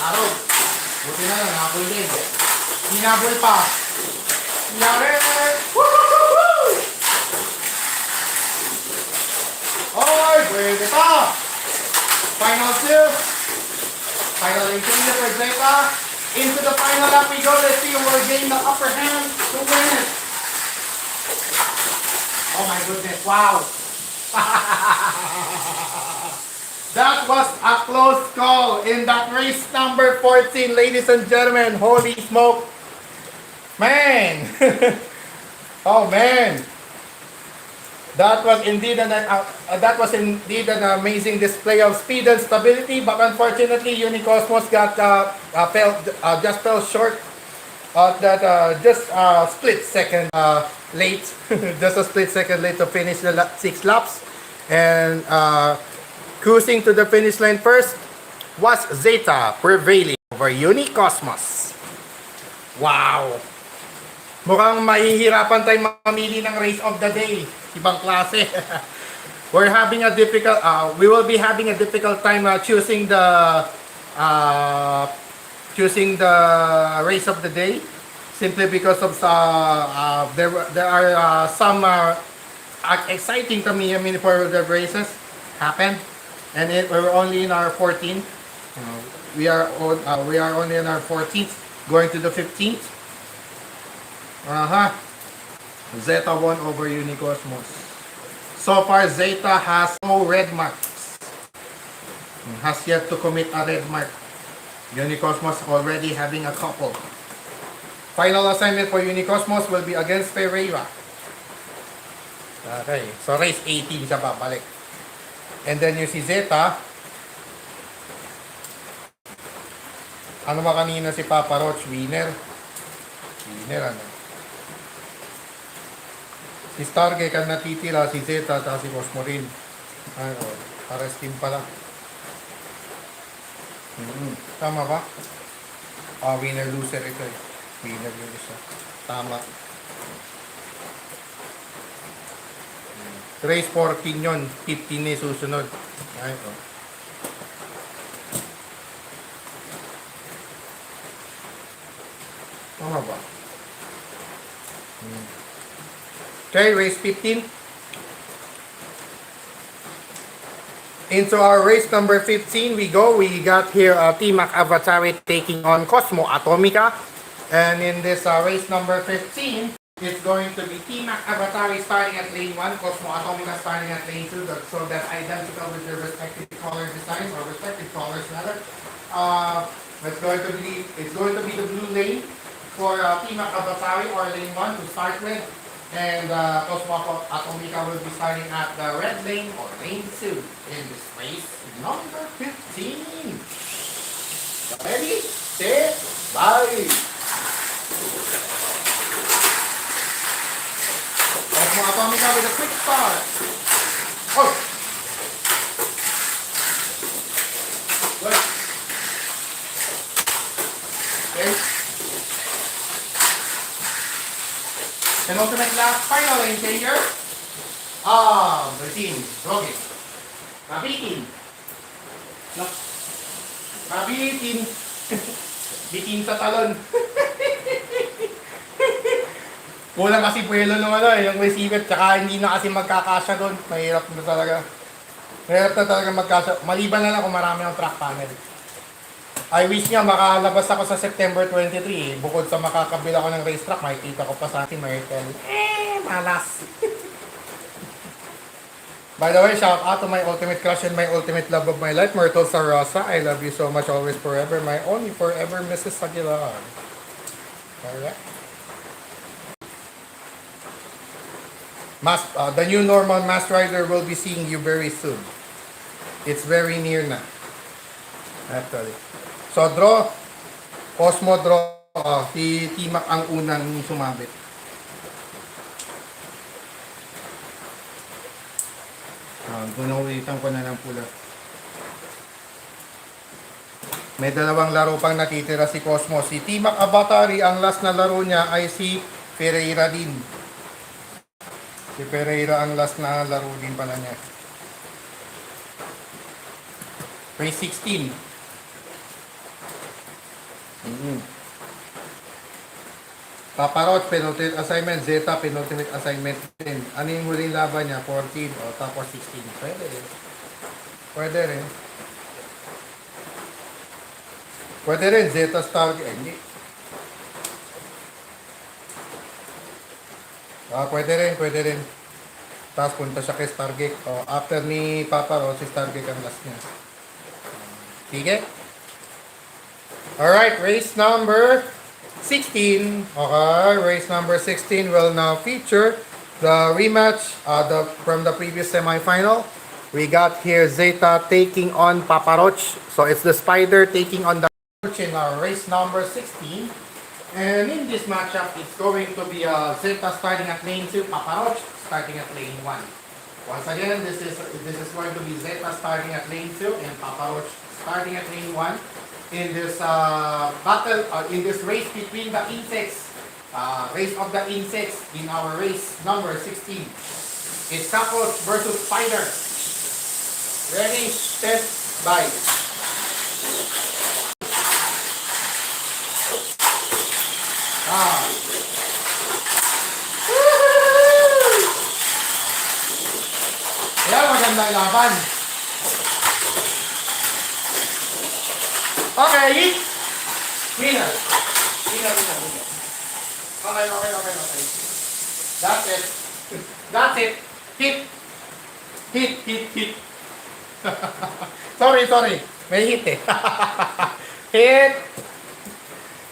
Araw. Buti na lang, nakapul din. Hinabol pa. Yare! Woo! Oy, pwede pa! Final 2. Final infinger for Zeta. Into the final lap we go. Let's see who will gain the upper hand to win it. Oh my goodness, wow! That was a close call in that race number 14, ladies and gentlemen. Holy smoke. Man. Oh man. That was indeed an amazing display of speed and stability, but unfortunately Unicosmos got just fell short of that just a split second late. Just a split second late to finish the 6 laps. And cruising to the finish line first was Zeta prevailing over Unicosmos. Wow! Mukhang mahihirapan tayong mamili ng race of the day. Ibang klase. We're having a difficult, we will be having a difficult time choosing the choosing the race of the day simply because of there are some exciting Tamiya mini four-wheel races happened, and we're only in our 14th. We are only in our 14th, going to the 15th. Zeta won over Unicosmos. So far, Zeta has no red marks. Has yet to commit a red mark. Unicosmos already having a couple. Final assignment for Unicosmos will be against Ferreira. Okay, so race 18 siya babalik. And then yung si Zeta, ano ba kanina si Papa Roach? Winner. Winner ano? Si Stargate ang natitira, si Zeta at si Cosmo rin. Ay, oh, pares team pala. Tama ba? Winner-loser ito eh. Winner yung isa. Tama. Race 14 yun. 15 na susunod. Ay, oh. Tama ba? Okay, race 15. Into our race number 15 we go. We got here T-Mac Avatari taking on Cosmo Atomica. And in this race number 15, it's going to be T-Mac Avatari starting at lane 1, Cosmo Atomica starting at lane 2. So that's identical with their respective color designs, or respective colors rather. It's going to be the blue lane for T-Mac Avatari, or lane 1 to start with. And Cosmo Atomica will be starting at the red lane, or lane 2 in this race number 15. Ready, set, bye! Cosmo Atomica with a quick start. Oh! Good. Okay. Penultimate lap, final lane changer. Bertin, Rogi. Kabitin. No. Kabitin. Bitin sa talon. Kulang kasi puwelo nung yung receiver, tsaka hindi na kasi magkakasya doon. Mahirap na talaga. Mahirap na talaga magkasya. Maliban na lang kung marami ng track panel. I wish nga makalabas ako sa September 23. Bukod sa makakabila ko ng racetrack, makikita ko pa sa akin, Myrtle. Malas. By the way, shout out to my ultimate crush and my ultimate love of my life, Myrtle Sarosa. I love you so much, always, forever. My only forever Mrs. Aguilar. Alright. The new normal Mass Rider will be seeing you very soon. It's very near na. Actually. So, draw. Cosmo draw. Si T-Mac ang unang sumabit. Gunawitan ko na ng pula. May dalawang laro pang nakitira si Cosmo. Si T-Mac Avatari, ang last na laro niya ay si Ferreira din. Si Ferreira ang last na laro din pala niya. Race 16. Paparot, penultimate assignment. Zeta, penultimate assignment din. Ano yung huling laban niya? 14 o tapos 16. Pwede rin. Pwede rin. Pwede rin. Zeta Star. Hindi. Pwede rin, pwede rin. Tapos punta siya kay Stargate. After ni Paparot, si Stargate ang last niya. Sige. Alright, race number 16. Okay, race number 16 will now feature the rematch from the previous semifinal. We got here Zeta taking on Paparoch. So it's the Spider taking on the in our race number 16. And in this matchup, it's going to be Zeta starting at lane 2, Paparoch starting at lane 1. Once again, this is going to be Zeta starting at lane 2 and Paparoch starting at lane 1. In this battle, in this race between the insects, race of the insects in our race number 16. It's couples versus spider. Ready, set, bye. Ah. Yan, magandang laban. Okay. Winner. Winner. Okay. That's it. That's it. Hit. Hit. Sorry. May hit eh. Hit.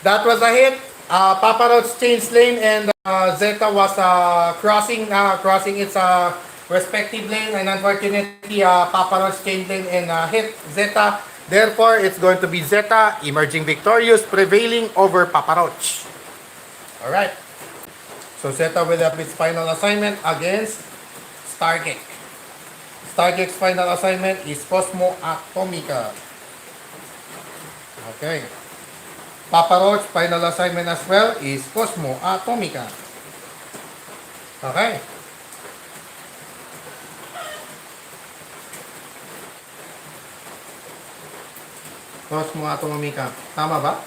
That was a hit. Papa Roach changed lane and Zeta was crossing its respective lane, and unfortunately Papa Roach changed lane and hit Zeta. Therefore, it's going to be Zeta emerging victorious, prevailing over Papa Roach. Alright. So Zeta will have its final assignment against Stargate. Stargate's final assignment is Cosmo Atomica. Okay. Papa Roach final assignment as well is Cosmo Atomica. Okay. Cosmo Atomica. Tama ba?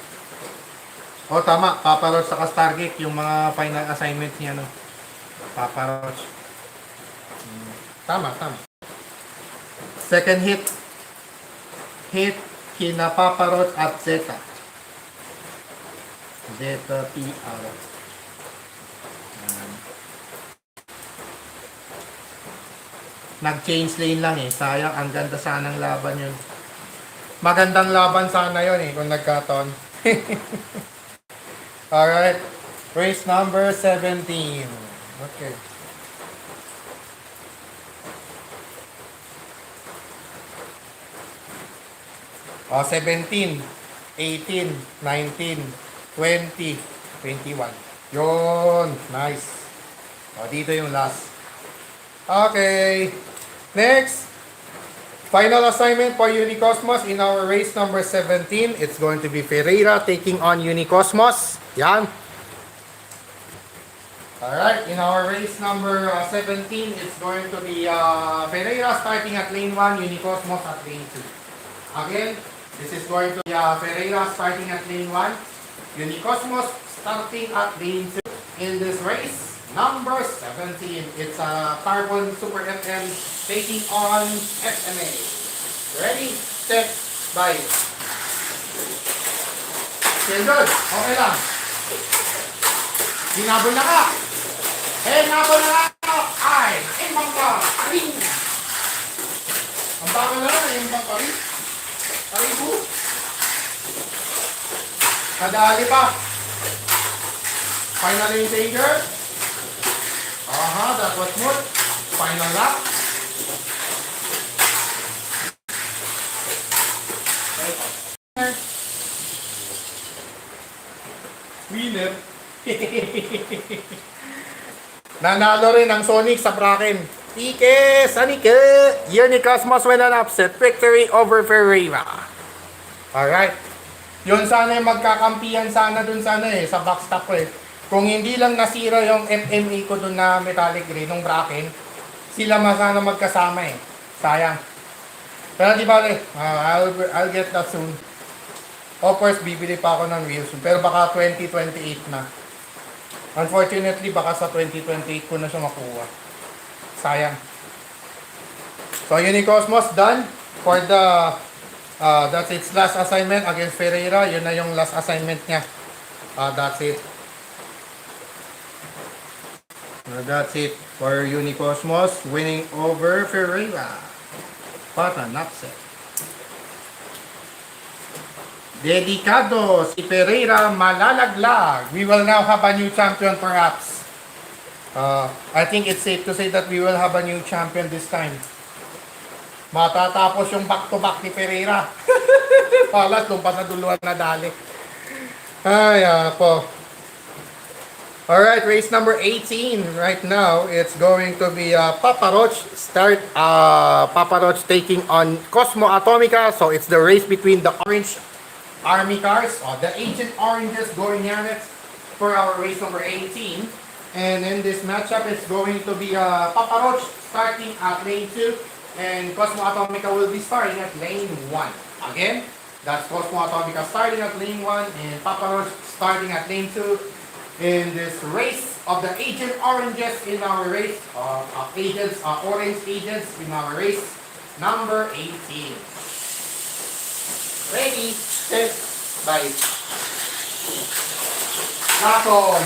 O tama. Papa Roach saka Stargate yung mga final assignment niya, no? Papa Roach. Tama. Second hit. Hit kina Papa Roach at Zeta. Zeta PR. Nag-change lane lang eh. Sayang, ang ganda sanang laban yun. Magandang laban sana yun eh, kung nagkataon. Alright. Race number 17. Okay. O, 17, 18, 19, 20, 21. Yun. Nice. O, dito yung last. Okay. Next. Final assignment for Unicosmos in our race number 17. It's going to be Ferreira taking on Unicosmos. Yan. Alright. In our race number 17, it's going to be Ferreira starting at lane 1, Unicosmos at lane 2. Again, this is going to be Ferreira starting at lane 1, Unicosmos starting at lane 2 in this race. Number 17, it's Carbon Super FM taking on SMA. Ready, set, bye. Feel good? Okay lang. Hinabol na ka. Hinabol na ka. Ay, imbang ka. Aring. Ang baka na lang, imbang ka rin. Aribo. Kadali pa. Final lane danger. That was smooth. Final lap. Winner. Nanalo rin ang Sonic sa bracket. Ike, Sonic. Unicosmos win an upset victory over Ferreira. Alright. Yun sana yung magkakampihan sana dun sana eh, sa backstop eh. Kung hindi lang nasira yung MMA ko dun na metallic gray nung bracket, sila masana magkasama eh. Sayang. Pero di ba I'll get that soon. Of course, bibili pa ako ng wheels soon. Pero baka 2028 na. Unfortunately, baka sa 2028 ko na siya makuha. Sayang. So, Unicosmos done for the that's its last assignment against Ferreira. Yun na yung last assignment niya. That's it. That's it for Unicosmos winning over Ferreira. What an upset. Dedicado si Ferreira malalaglag. We will now have a new champion perhaps. I think it's safe to say that we will have a new champion this time. Matatapos yung back-to-back ni Ferreira. Palas, nung pasaduluan na dali. Ay, ako. Alright, race number 18 right now. It's going to be Papa Roach Papa Roach taking on Cosmo Atomica. So it's the race between the orange army cars, the Agent Oranges going here next for our race number 18. And in this matchup, it's going to be Papa Roach starting at lane 2 and Cosmo Atomica will be starting at lane 1. Again, that's Cosmo Atomica starting at lane 1 and Papa Roach starting at lane 2. in this race of the Agent Oranges in our race agents, orange agents in our race number 18. Ready, set, bye. Lakon.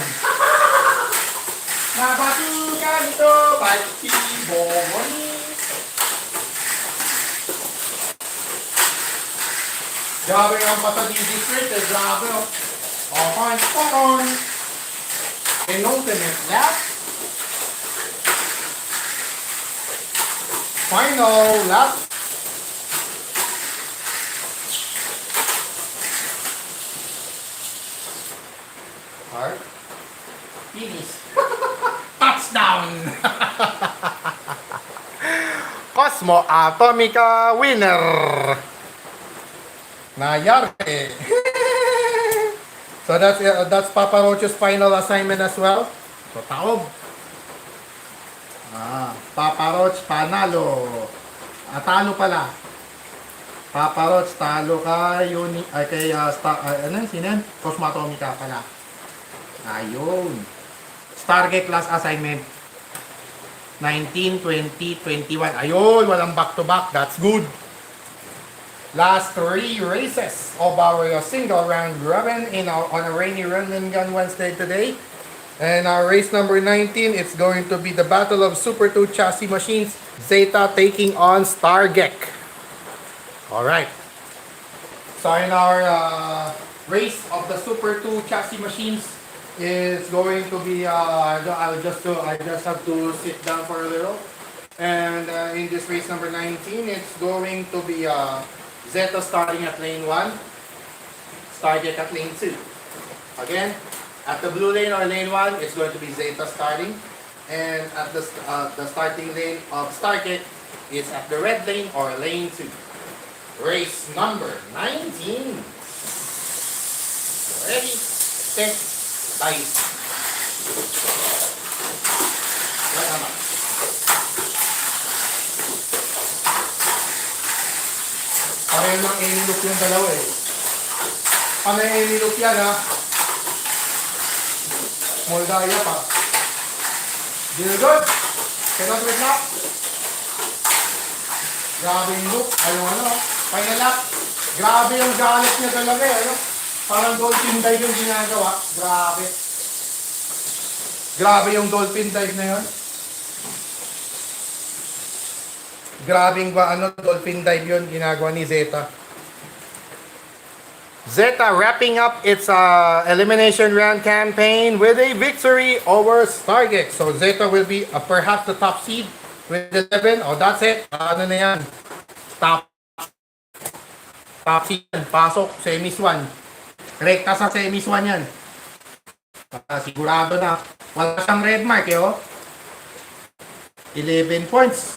Nabatugan ito, ba't si Bomoni? Grabe ang Pasadidi Street, grabe oh. Okay, spot on. Penultimate lap. Final lap. Hard. Finish. Touchdown! Cosmo Atomica winner! Nayari! So that's Papa Roach's final assignment as well. So taob. Papa Roach panalo. Talo pala. Papa Roach talo kay sino yan? Cosmo Atomica pala. Ayun. Stargate class assignment. 19, 20, 21. Ayun, walang back to back. That's good. Last 3 races of our single round robin on a rainy run and gun Wednesday today. And our race number 19, it's going to be the battle of Super 2 chassis machines. Zeta taking on Stargek. Alright. So in our race of the Super 2 chassis machines, it's going to be, I just have to sit down for a little. And in this race number 19, it's going to be Zeta starting at lane 1, Stargate at lane 2. Again, at the blue lane or lane 1, it's going to be Zeta starting. And at the starting lane of Stargate, it's at the red lane or lane 2. Race number 19. Ready, set, dice. Pareho ng inilup yung dalawa eh. Pareho yung inilup yan ha. Moldaya pa. Deal good. Cannot wait lap. Grabe yung loop. Ano. Final lap. Grabe yung galit niya talaga eh. Ano? Parang dolphin dive yung ginagawa. Grabe. Grabe yung dolphin dive na yun. Grabing dolphin dive yun ginagawa ni Zeta. Zeta wrapping up its elimination round campaign with a victory over Stargate. So Zeta will be perhaps the top seed with 11. Oh, that's it. Ano na yan? Top seed. Pasok. Semis 1. Rekta sa semis 1 yan. Sigurado na. Wala siyang red mark eh oh. 11 points.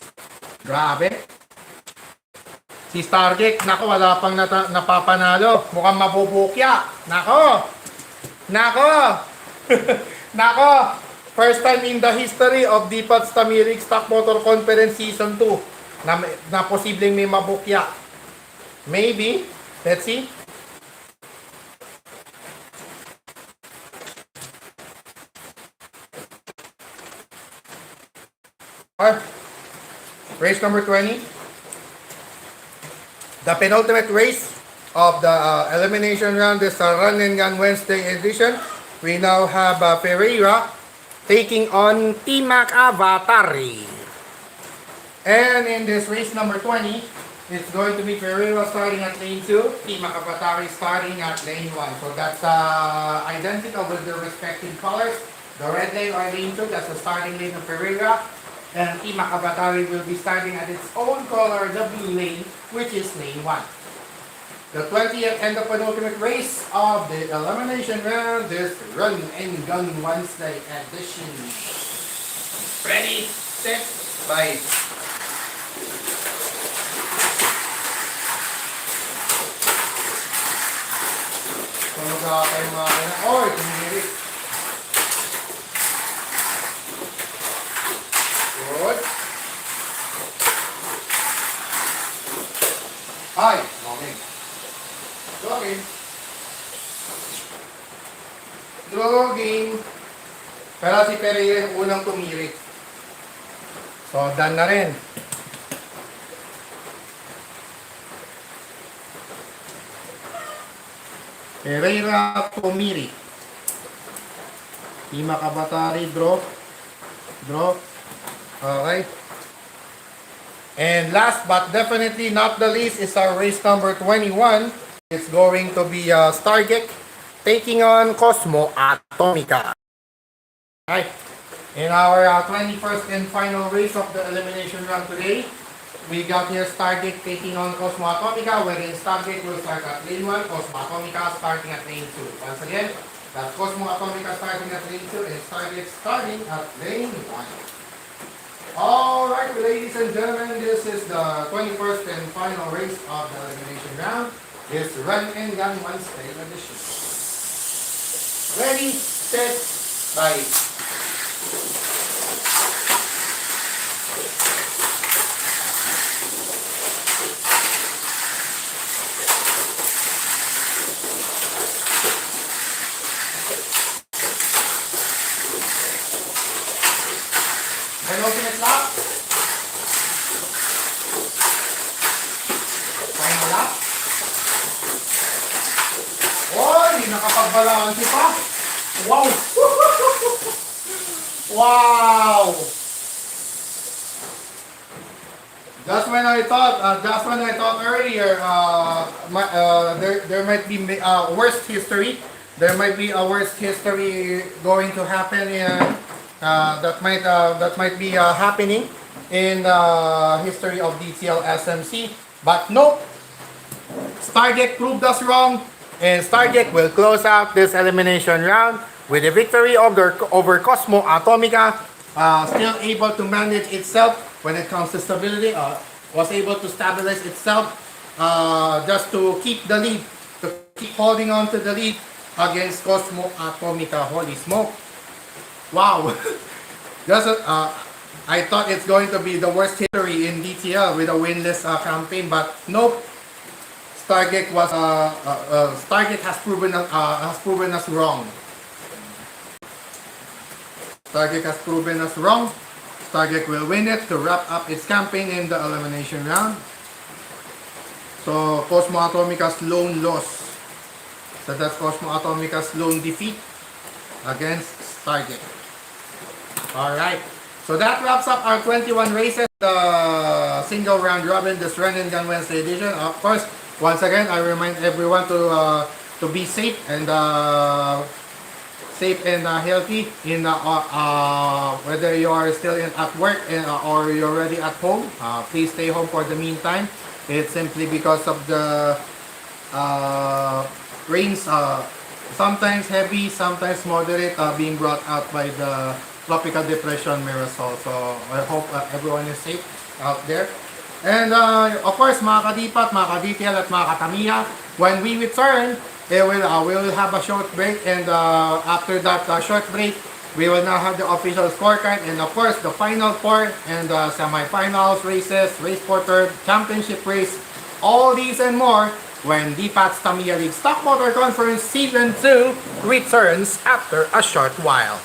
Grabe. Si Stargate, nako, wala pang napapanalo. Mukhang mabubukya. Nako. Nako. First time in the history of DPAT's Tamiya Stock Motor Conference Season 2 na posibleng may mabukya. Maybe. Let's see. Race number 20. The penultimate race of the elimination round is a Run and Gun Wednesday edition. We now have Ferreira taking on T-Mac Avatari. And in this race number 20, it's going to be Ferreira starting at lane 2, T-Mac Avatari starting at lane 1. So that's identical with their respective colors. The red lane or lane 2, that's the starting lane of Ferreira. And T-Mac Avatari will be starting at its own color, the blue lane, which is lane 1. The 20th and the penultimate race of the elimination round is Run and Gun Wednesday edition. Ready, set, bye. Tulog na kayo mga kainan. Oy, tumihirik. Good. Hi, okay. Okay. Draw game. Pero si Pereira yung unang tumirik. So, done na rin. Pereira tumiri. Tima Kabatari, draw. Draw. Okay. And last but definitely not the least is our race number 21. It's going to be Stargate taking on Cosmo Atomica. Right. In our 21st and final race of the elimination round today, we got here Stargate taking on Cosmo Atomica, wherein Stargate will start at lane 1, Cosmo Atomica starting at lane 2. Once again, that's Cosmo Atomica starting at lane 2 and Stargate starting at lane 1. Alright, ladies and gentlemen, this is the 21st and final race of the elimination round. It's Run and Gun Wednesday edition. Ready, set, bye. Penultimate lap. Final lap. Oy, nakapagbalansi pa. Wow. Wow. Just when I thought earlier, there might be worst history. There might be a worst history going to happen that might be happening in the history of DTL SMC. But nope, Stargate proved us wrong, and Stargate will close out this elimination round with a victory over Cosmo Atomica. Still able to manage itself when it comes to stability. Was able to stabilize itself just to keep the lead, to keep holding on to the lead against Cosmo Atomica. Holy smoke! Wow. Just, I thought it's going to be the worst history in DTL with a winless campaign, but nope. Stargate has proven us wrong. Stargate has proven us wrong. Stargate will win it to wrap up its campaign in the elimination round. So Cosmo Atomica's lone loss. So that's Cosmo Atomica's lone defeat against Stargate. Alright, so that wraps up our 21 races, the single round robin, this Run and Gun Wednesday edition. Of course, once again, I remind everyone to be safe and healthy in whether you are still at work or you're already at home. Please stay home for the meantime. It's simply because of the rains, sometimes heavy, sometimes moderate, being brought out by the tropical depression Mirasol. So I hope everyone is safe out there. And of course, mga kadipat, mga kadetail at mga katamiya, when we return, we will have a short break, and after that short break, we will now have the official scorecard, and of course, the final four and semi-finals races, race for third, championship race, all these and more when DPAT's Tamiya League Stock Motor Conference Season 2 returns after a short while.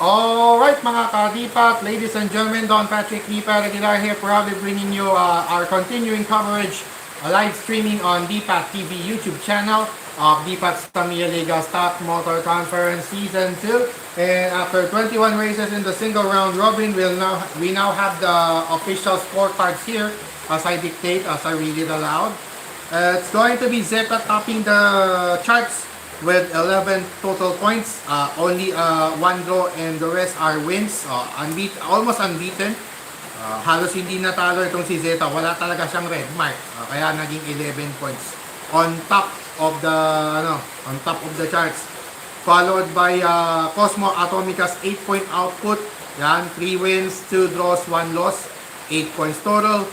Alright mga kadipat, ladies and gentlemen, Don Patrick Dipa Regular here, proudly bringing you our continuing coverage, live streaming on Dipat TV YouTube channel of Dipat's Tamiya Liga Stock Motor Conference Season 2. And after 21 races in the single round robin, we now have the official scorecards here as I dictate, as I read it aloud. It's going to be Zeta topping the charts with 11 total points, only one draw and the rest are wins, almost unbeaten. Halos hindi natalo itong si Zeta, wala talaga siyang red mark, kaya naging 11 points on top of the charts. Followed by Cosmo Atomica's 8-point output, yan, 3 wins, 2 draws, 1 loss, 8 points total.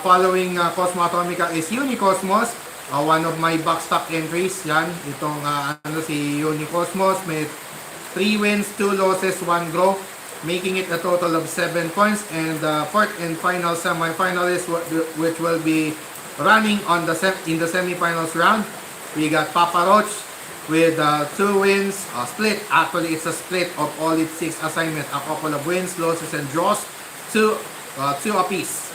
Following Cosmo Atomica is Unicosmos, one of my backstock entries, yan, itong si Unicosmos, may 3 wins, 2 losses, 1 draw, making it a total of 7 points. And the fourth and final semi-finalist, which will be running in the semi-finals round, we got Papa Roach with 2 wins, split, actually it's a split of all its 6 assignments, a couple of wins, losses, and draws, 2 apiece.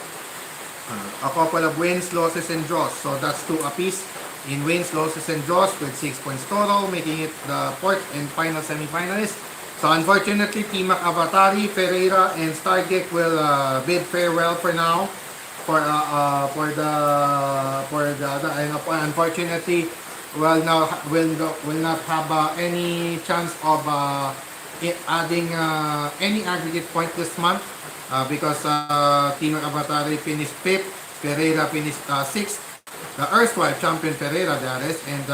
A couple of wins, losses, and draws. So that's 2 apiece in wins, losses, and draws with 6 points total, making it the fourth and final semi-finalist. So unfortunately, Team Avatari, Ferreira, and Stargate will bid farewell for now. Unfortunately, will not have any chance of adding any aggregate point this month. Because Team Avatari finished 5th, Ferreira finished 6th, the erstwhile champion Ferreira, that is, and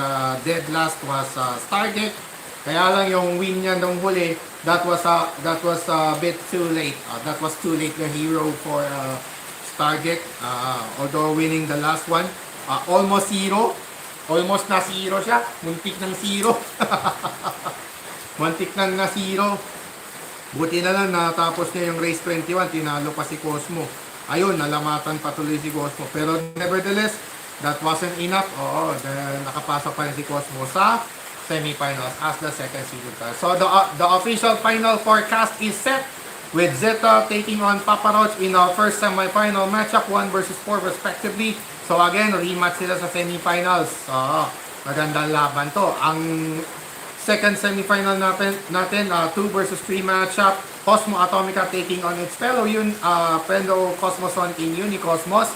dead last was Stargate. Kaya lang yung win niya nung huli, that was a bit too late. That was too late, the hero for Stargate. Although winning the last one, almost zero. Almost na zero siya. Muntik ng zero. Muntik nang na zero. Buti na lang natapos niya yung race 21, tinalo pa si Cosmo. Ayun, nalamatan patuloy si Cosmo. Pero nevertheless, that wasn't enough. Nakapasok pa rin si Cosmo sa semifinals as the second seeded car. So the official final forecast is set with Zeta taking on Papa Roach in our first semifinal matchup, 1 versus 4 respectively. So again, rematch sila sa semifinals. Magandang laban to. Ang second semifinal natin 2 versus 3 matchup, Cosmo Atomica taking on its fellow Cosmosonic in Unicosmos.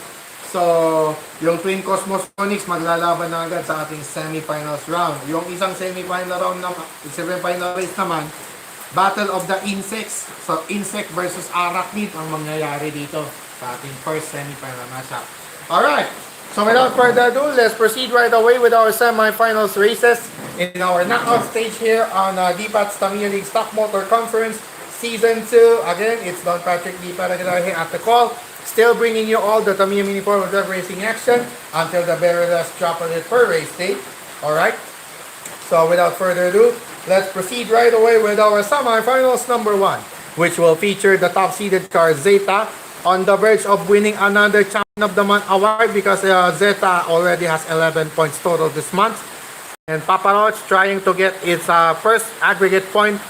So, yung Twin Cosmosonics maglalaban na agad sa ating semifinals round. Yung isang semifinal round naman, semifinal race naman, Battle of the Insects. So, Insect versus Arachnid ang mangyayari dito sa ating first semifinal matchup. Alright, so without further ado, let's proceed right away with our semifinals races in our knockout stage here on Dipat's Tamiya League Stock Motor Conference Season 2. Again, it's Don Patrick Dipa here at the call. Still bringing you all the Tamiya Mini 4-wheel racing action until the very last drop of it per race day. Alright, so without further ado, let's proceed right away with our semifinals number 1, which will feature the top-seeded car Zeta on the verge of winning another Champion of the Month award because Zeta already has 11 points total this month. And Papa Roach trying to get its first aggregate point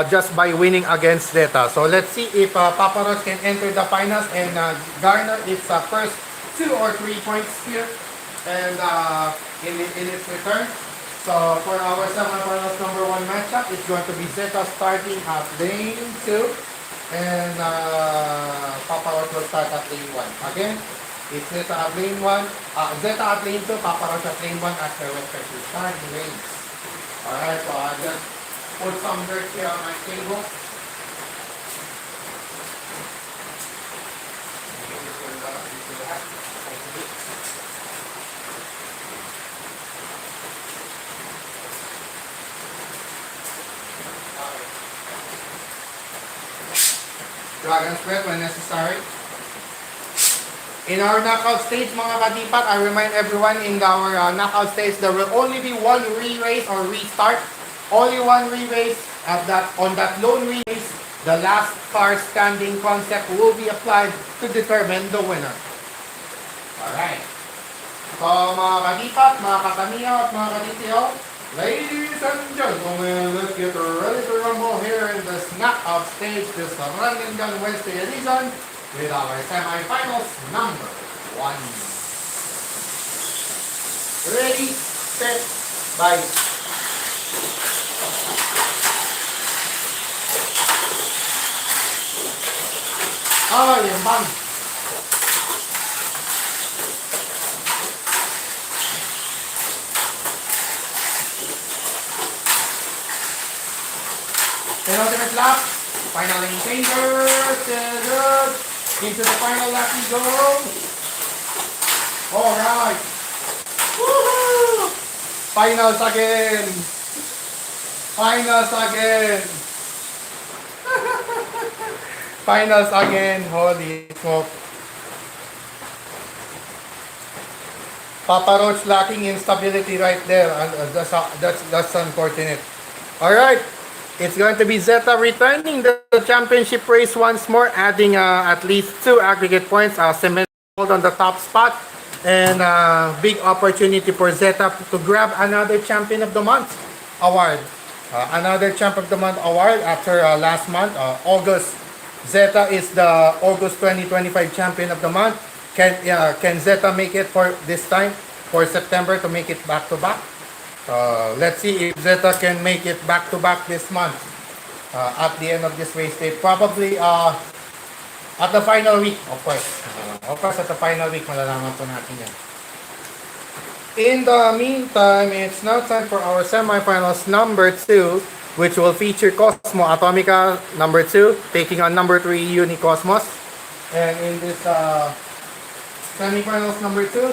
just by winning against Zeta. So let's see if Papa Roach can enter the finals and garner its first 2 or 3 points here and in its return. So for our semifinals number 1 matchup, it's going to be Zeta starting at lane 2 and Papa Roach will start at lane 1. Again, it's Zeta at lane 1, Zeta at lane 2, Papa Roach at lane 1 at their respective starting lanes. Alright, so I just put some dirt here on my table. Dragon spread when necessary. In our knockout stage, mga kadipat, I remind everyone in our knockout stage, there will only be 1 re-race or restart. Only 1 re-race on that lone re-race. The last car standing concept will be applied to determine the winner. Alright. So mga kadipat, mga katamiya at mga kaditiyo, Ladies and gentlemen, let's get ready to rumble here in the snack up stage this Run and Gun Wednesday edition with our semifinals number 1. Ready, set, bye. Yung bang. Penultimate lap, final lane changer, good. Into the final lap we go. Alright. Woohoo! Finals again. Finals again. Finals again. Holy smoke. Papa Roach lacking instability right there. That's unfortunate. Alright. It's going to be Zeta returning the championship race once more, adding at least 2 aggregate points. Cement on the top spot. And big opportunity for Zeta to grab another Champion of the Month award. Another Champ of the Month award after last month, August. Zeta is the August 2025 Champion of the Month. Can Zeta make it for this time, for September, to make it back-to-back? Let's see if Zeta can make it back-to-back this month. At the end of this race day. Probably at the final week, of course. At the final week, malalaman po natin yan. In the meantime, it's now time for our semifinals number 2, which will feature Cosmo Atomica number 2, taking on number 3 Unicosmos. And in this semifinals number 2,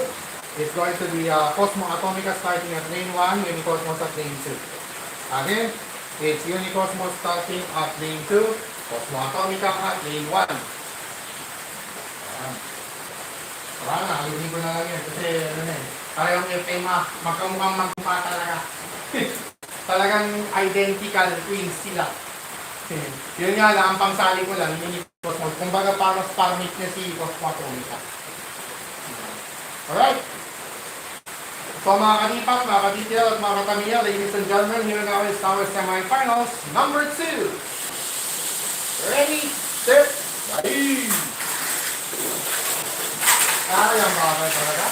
it's going to be Cosmo Atomica starting at lane 1, Unicosmos at lane 2. Again, it's Unicosmos starting at lane 2, Cosmo Atomica at lane 1. Wala na, alisin ko na lang yan kasi tayong FA magkamukhang magpa talaga. Talagang identical twins sila. Yun nga lang, ang pangsali ko lang, Unicosmos. Kumbaga para sparmate niya si Cosmo Atomica. Alright. So mga kanipak, mga kadetail at mga katamiya, ladies and gentlemen, here now is our semifinals number 2. Ready, set, bye! Yung mga talaga.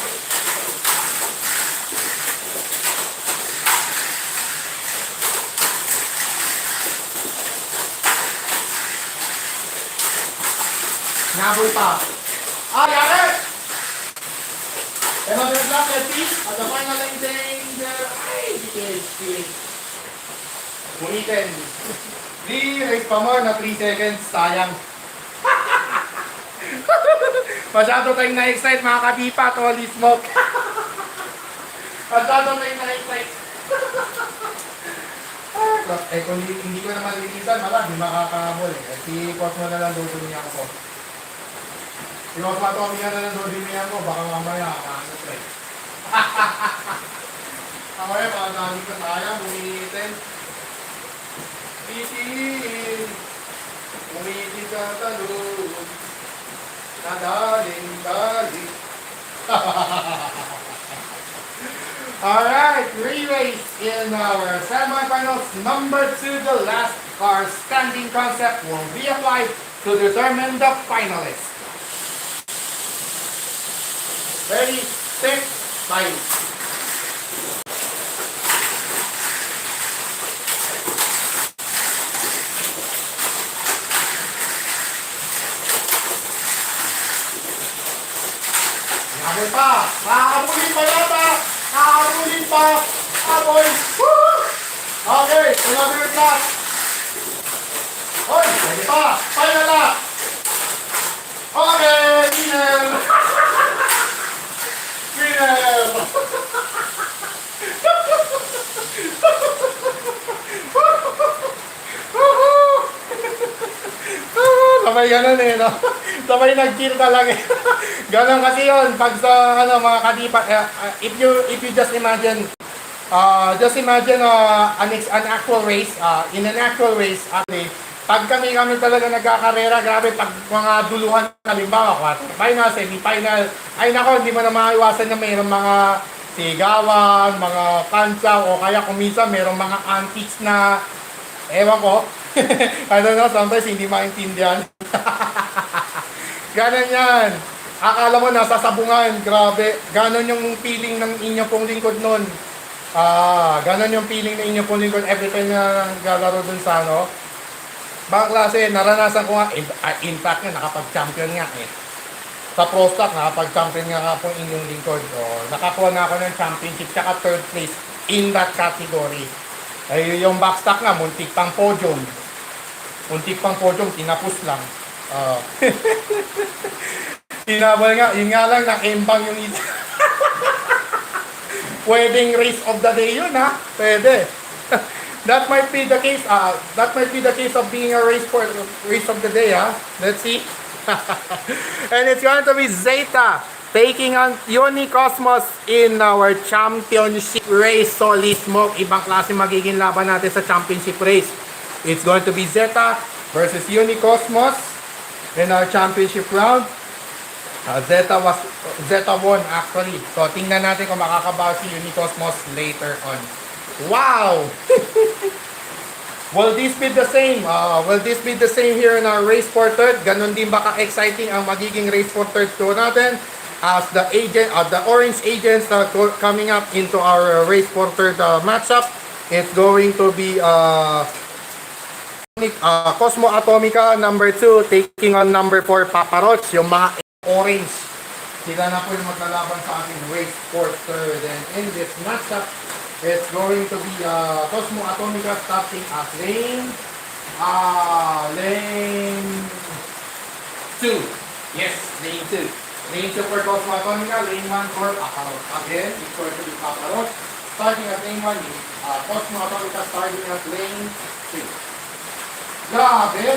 Nabol pa. Yari! And on the lap, let's see. At the final lane danger. Speed. Ulitin. 3 race pa more na 3 seconds. Sayang. Masyado tayong na-excite mga kabipat. Holy smoke. Masyado tayong na-excite. Kung hindi ko naman lilisan, di makakahamol Si Cosmo na lang doon niya ako. Si Cosmo Atomica na lang doon niya ako. Baka mamaya makakasot Mamaya baka dami ka sayang. Umiitin. Titiin. Umiitin sa talon. Daling. Alright, re-race in our semifinals number 2. The last car standing concept will be applied to determine the finalists. Ready, set, bye. Nakabul pa! Nakakabulin pa yata! Nakakabulin pa! Aboy! Woo! Okay, another lap! Hoy! Pwede pa! Final lap! Okay! Winner! Winner! Sabay ganun no? Sabay nag-kill talaga. Ganun kasi yun. Pag sa mga kadipat, if you just imagine an actual race, in an actual race, actually, pag kami talaga nagkakarera, grabe, pag mga duluhan, halimbawa, final, semi-final, ay nako, hindi mo na maiwasan na mayroong mga sigawan, mga kansa, o kaya kung minsan merong mga antiques na, ewan ko, I don't know, sometimes hindi maintindihan. Ganon yan. Akala mo nasa sabungan, grabe. Ganon yung feeling ng inyo pong lingkod nun. Ganon yung feeling ng inyo pong lingkod every time na naglalaro dun sa ano. Baka klase, naranasan ko nga, in fact nga, nakapag-champion nga eh. Sa Pro Stock, nakapag-champion nga po inyong lingkod. Nakakuha nga ako ng championship, tsaka third place in that category. Ay, yung backstock nga, muntik pang podium. Muntik pang podium, tinapos lang. Tinabal nga, yun nga lang, nakembang yung isa. Pwedeng race of the day yun, ha? Pwede. That might be the case, that might be the case of being a race of the day, ha? Let's see. And it's going to be Zeta taking on Unicosmos in our championship race. Solid smoke, ibang klase magiging laban natin sa championship race. It's going to be Zeta versus Unicosmos in our championship round. Zeta won actually. So tingnan natin kung makakabaw si Unicosmos later on. Wow! Will this be the same? Will this be the same here in our race for third? Ganon din ba ka-exciting ang magiging race for third to natin as the orange agents coming up into our race for third matchup. It's going to be Cosmo Atomica number 2 taking on number 4 Papa Roach, yung mga orange. Sila na po yung maglalaban sa ating race for third. And in this matchup, it's going to be Cosmo Atomica starting at lane 2. Yes, lane 2. Lane 2 for Cosmo Atomica, lane 1 for Papa Roach. Again, it's going to be Papa Roach. Starting at lane 1, Cosmo Atomica starting at lane 2. Grabe!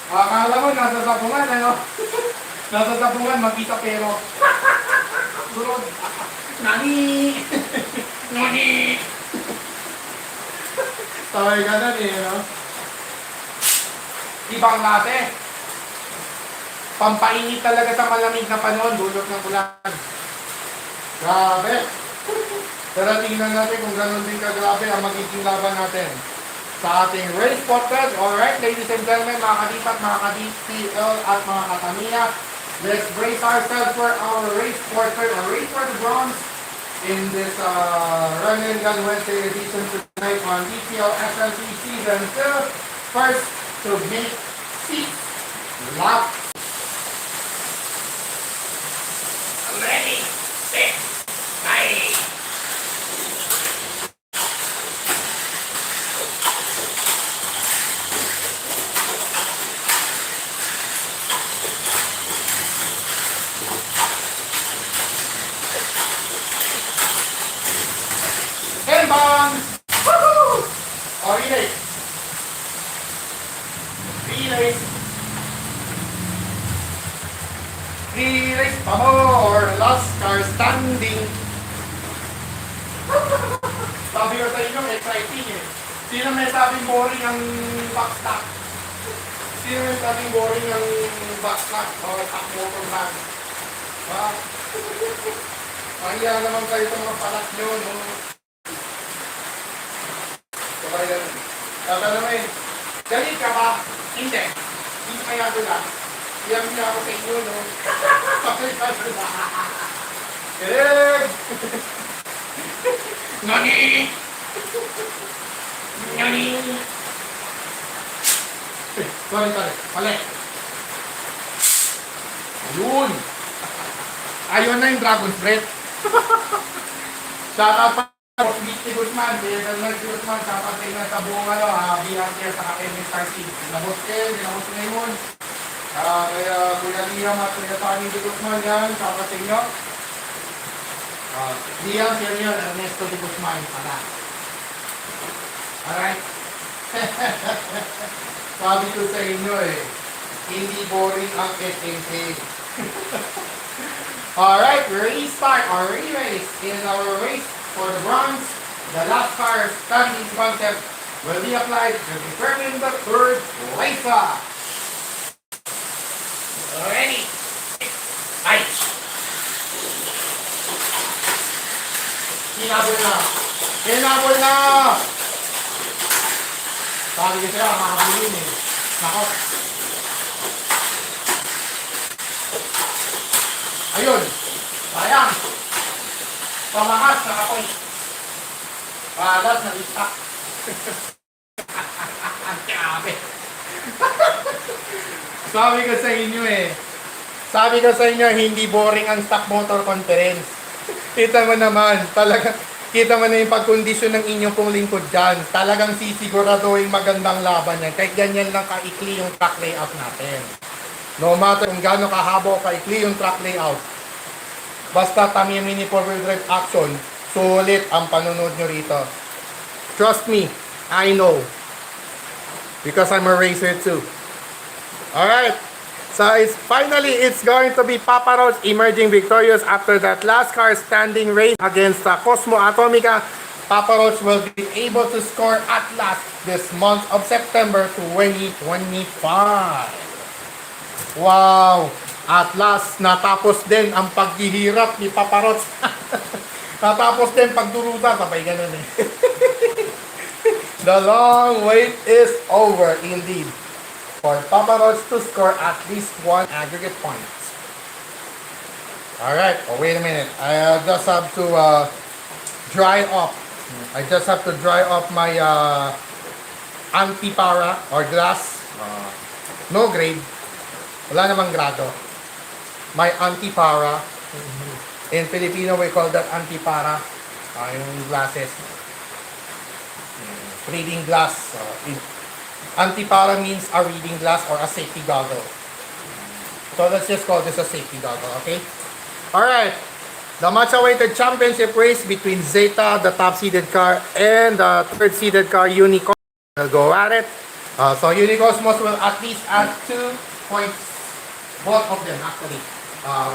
Akala mo, nasa sabungan, ano? Nasa sabungan, magkita pero. Surod. Nani! Nani! Tawag ka na eh, no? Ibang klase. Pampainit talaga sa malamig na panahon, dulot ng ulan. Grabe! Pero tingnan natin kung gano'n din kagrabe ang magiging laban natin sa ating race for third. Alright, ladies and gentlemen, mga kadipat, mga ka-DPL at mga ka-Tamiya, let's brace ourselves for our race for third, or race for the bronze in this Run and Gun Wednesday edition tonight on DPL SLC Season 2. First to make 6 laps. Ready, 6, 9. Bang! Woohoo! Oh, relay. Relay. Relay pa more. Last car standing. Sabi ko sa inyo, exciting eh. Sino may sabing boring ang backstock? Sino may sabing boring ang backstock o top motor bag? Mahiya naman kayo sa mga palat nyo, no? Tatanungin, galit ka ba? Hindi. Hindi kaya ko lang. Iyam niya ako sa inyo, no? Galit! Nani! Nani! Sorry. Mali. Ayun! Ayun na yung Dragon's Breath. Shout out pa. Vicky Guzman, Bernard Guzman, kapatid na sa buong BRTR sa Academy Star Team. Dinabot ngayon. Kaya Kuya Liam at Kuya Tani Guzman yan, kapatid nyo. Liam, Senior, Ernesto de Guzman, pala. Alright? Sabi ko sa inyo hindi boring ang SMK. Alright, restart or re-race in our race for the bronze. The last car standing concept will be applied to determine the third placer. Ready? Right. Hinabol na. Hinabol na! Sabi ko sila, makakabulin eh. Nako. Ayun. Sayang. Pamakas, nakapoy. Palas, na-stock. Ang kabe. Sabi ko sa inyo eh. Sabi ko sa inyo, hindi boring ang stock motor conference. Kita mo naman, talaga, kita mo na yung pagkondisyon ng inyong pong lingkod dyan. Talagang sisiguraduhin magandang laban yan. Kahit ganyan lang kaikli yung track layout natin. No matter kung gaano kahaba o kaikli yung track layout. Basta Tamiya Mini 4-wheel drive action, sulit ang panunod nyo rito. Trust me, I know. Because I'm a racer too. Alright. So it's going to be Papa Roach emerging victorious after that last car standing race against Cosmo Atomica. Papa Roach will be able to score at last this month of September 2025. Wow! At last, natapos din ang paghihirap ni Papa Roach. Natapos din pagduruda. Sabay ganun eh. The long wait is over indeed. For Papa Roach to score at least one aggregate point. Alright, oh wait a minute. I just have to dry off. I just have to dry off my anti-para or glass. No grade. Wala namang grado. My anti-para. In Filipino we call that anti-para. Yung glasses. Reading glass. Anti-para means a reading glass or a safety goggle. So let's just call this a safety goggle, okay? Alright. The much-awaited championship race between Zeta, the top-seeded car, and the third-seeded car, Unicosmos. We'll go at it. So Unicosmos will at least add 2 points. Both of them, actually.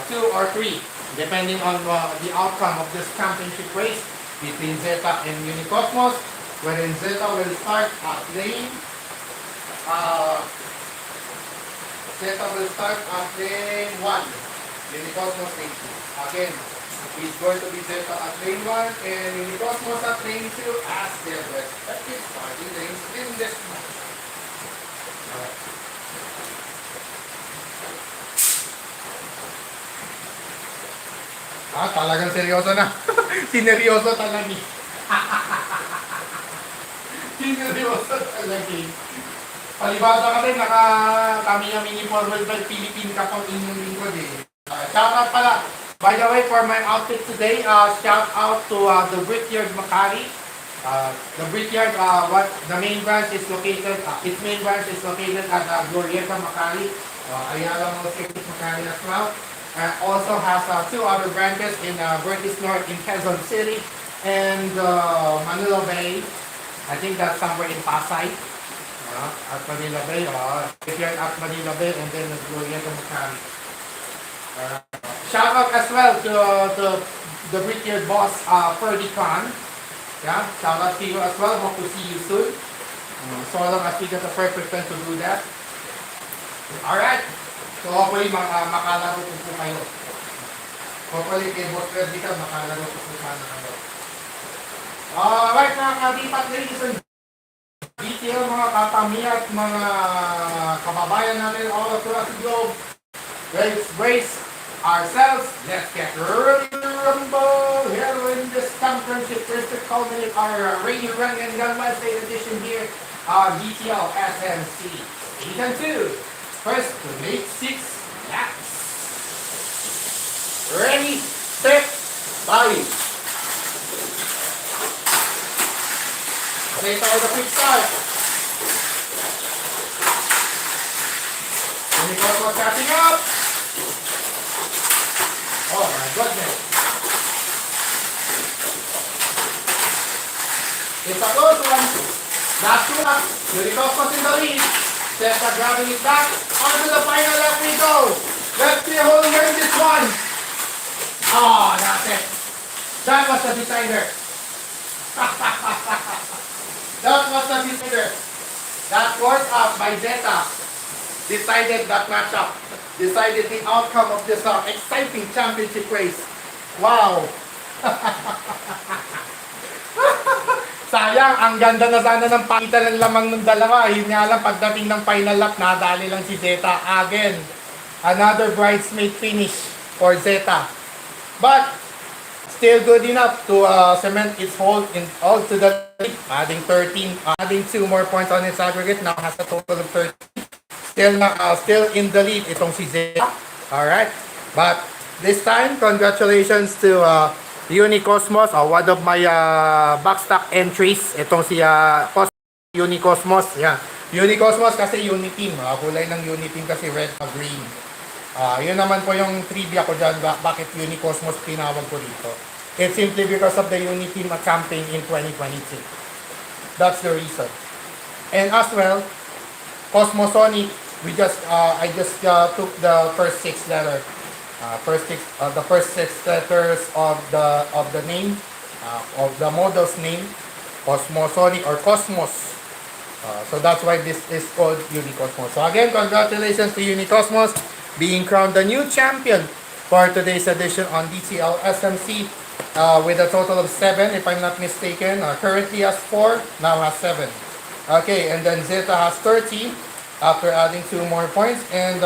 2 or 3, depending on the outcome of this championship race between Zeta and Unicosmos. Wherein Zeta will start at lane Zeta will start at lane 1. Unicosmos lane 2. Again, it's going to be Zeta at lane 1 and Unicosmos at lane 2 as their respective starting lanes in this match. Talagang seryoso na. Sineryoso talaga. Sineryoso talaga. Palibasa ka din, Tamiya Mini 4-wheel drive Philippine ka pang inyong lingkod eh. Shout out pala. By the way, for my outfit today, shout out to the Brickyard Makati. The Brickyard, the main branch is located, its main branch is located at Glorieta Makati. Ayala Mosque Makati as well. Also has 2 other branches in Vertis North in Quezon City and Manila Bay. I think that's somewhere in Pasay. At Manila Bay, if you're at Manila Bay and then Glorieta Makati. Shout out as well to the Brickyard boss, Ferdy Khan. Yeah, shout out to you as well. Hope to see you soon. So long as we get the perfect time to do that. Alright. So hopefully makalaro po kayo. Hopefully kay Boss Ferdy Khan makalaro po sana kayo. Alright mga kadipat, ladies and detail, mga katamiya at mga kababayan natin all across the globe. Let's brace ourselves. Let's get ready to rumble here in this championship race to culminate our Rainy Run and Gun Wednesday edition here on DTL SMC Season 2. First to make 6 laps. Ready, set, bye. Zeta with a quick start. Unicosmos catching up. Oh my goodness. It's a close one. Last 2 laps. Unicosmos in the lead. Zeta grabbing it back. Onto the final lap we go. Let's see who will win this one. Oh, that's it. That was the decider. That was the decider. That force up by Zeta decided that matchup. Decided the outcome of this exciting championship race. Wow. Sayang, ang ganda na sana ng pakita ng lamang ng dalawa. Yun nga lang, pagdating ng final lap, nadali lang si Zeta. Again, another bridesmaid finish for Zeta. But, still good enough to cement its hold in all to the lead. Adding 2 more points on its aggregate. Now has a total of 13. Still in the lead itong si Zeta. Alright. But, this time, congratulations to Unicosmos, one of my backstock entries. Itong si Unicosmos. Yeah. Unicosmos kasi Uniteam. Kulay ng Uniteam kasi red na green. Yun naman po yung trivia ko dyan. Bakit Unicosmos tinawag ko dito. It's simply because of the Uniteam campaign in 2022. That's the reason. And as well, Cosmosonic, I just took the first 6 letters. The first 6 letters of the name of the model's name, Cosmosonic or Cosmos. So that's why this is called Unicosmos. So again, congratulations to Unicosmos being crowned the new champion for today's edition on DCL SMC with a total of 7, if I'm not mistaken. Currently has 4, now has 7. Okay, and then Zeta has 30 after adding 2 more points, and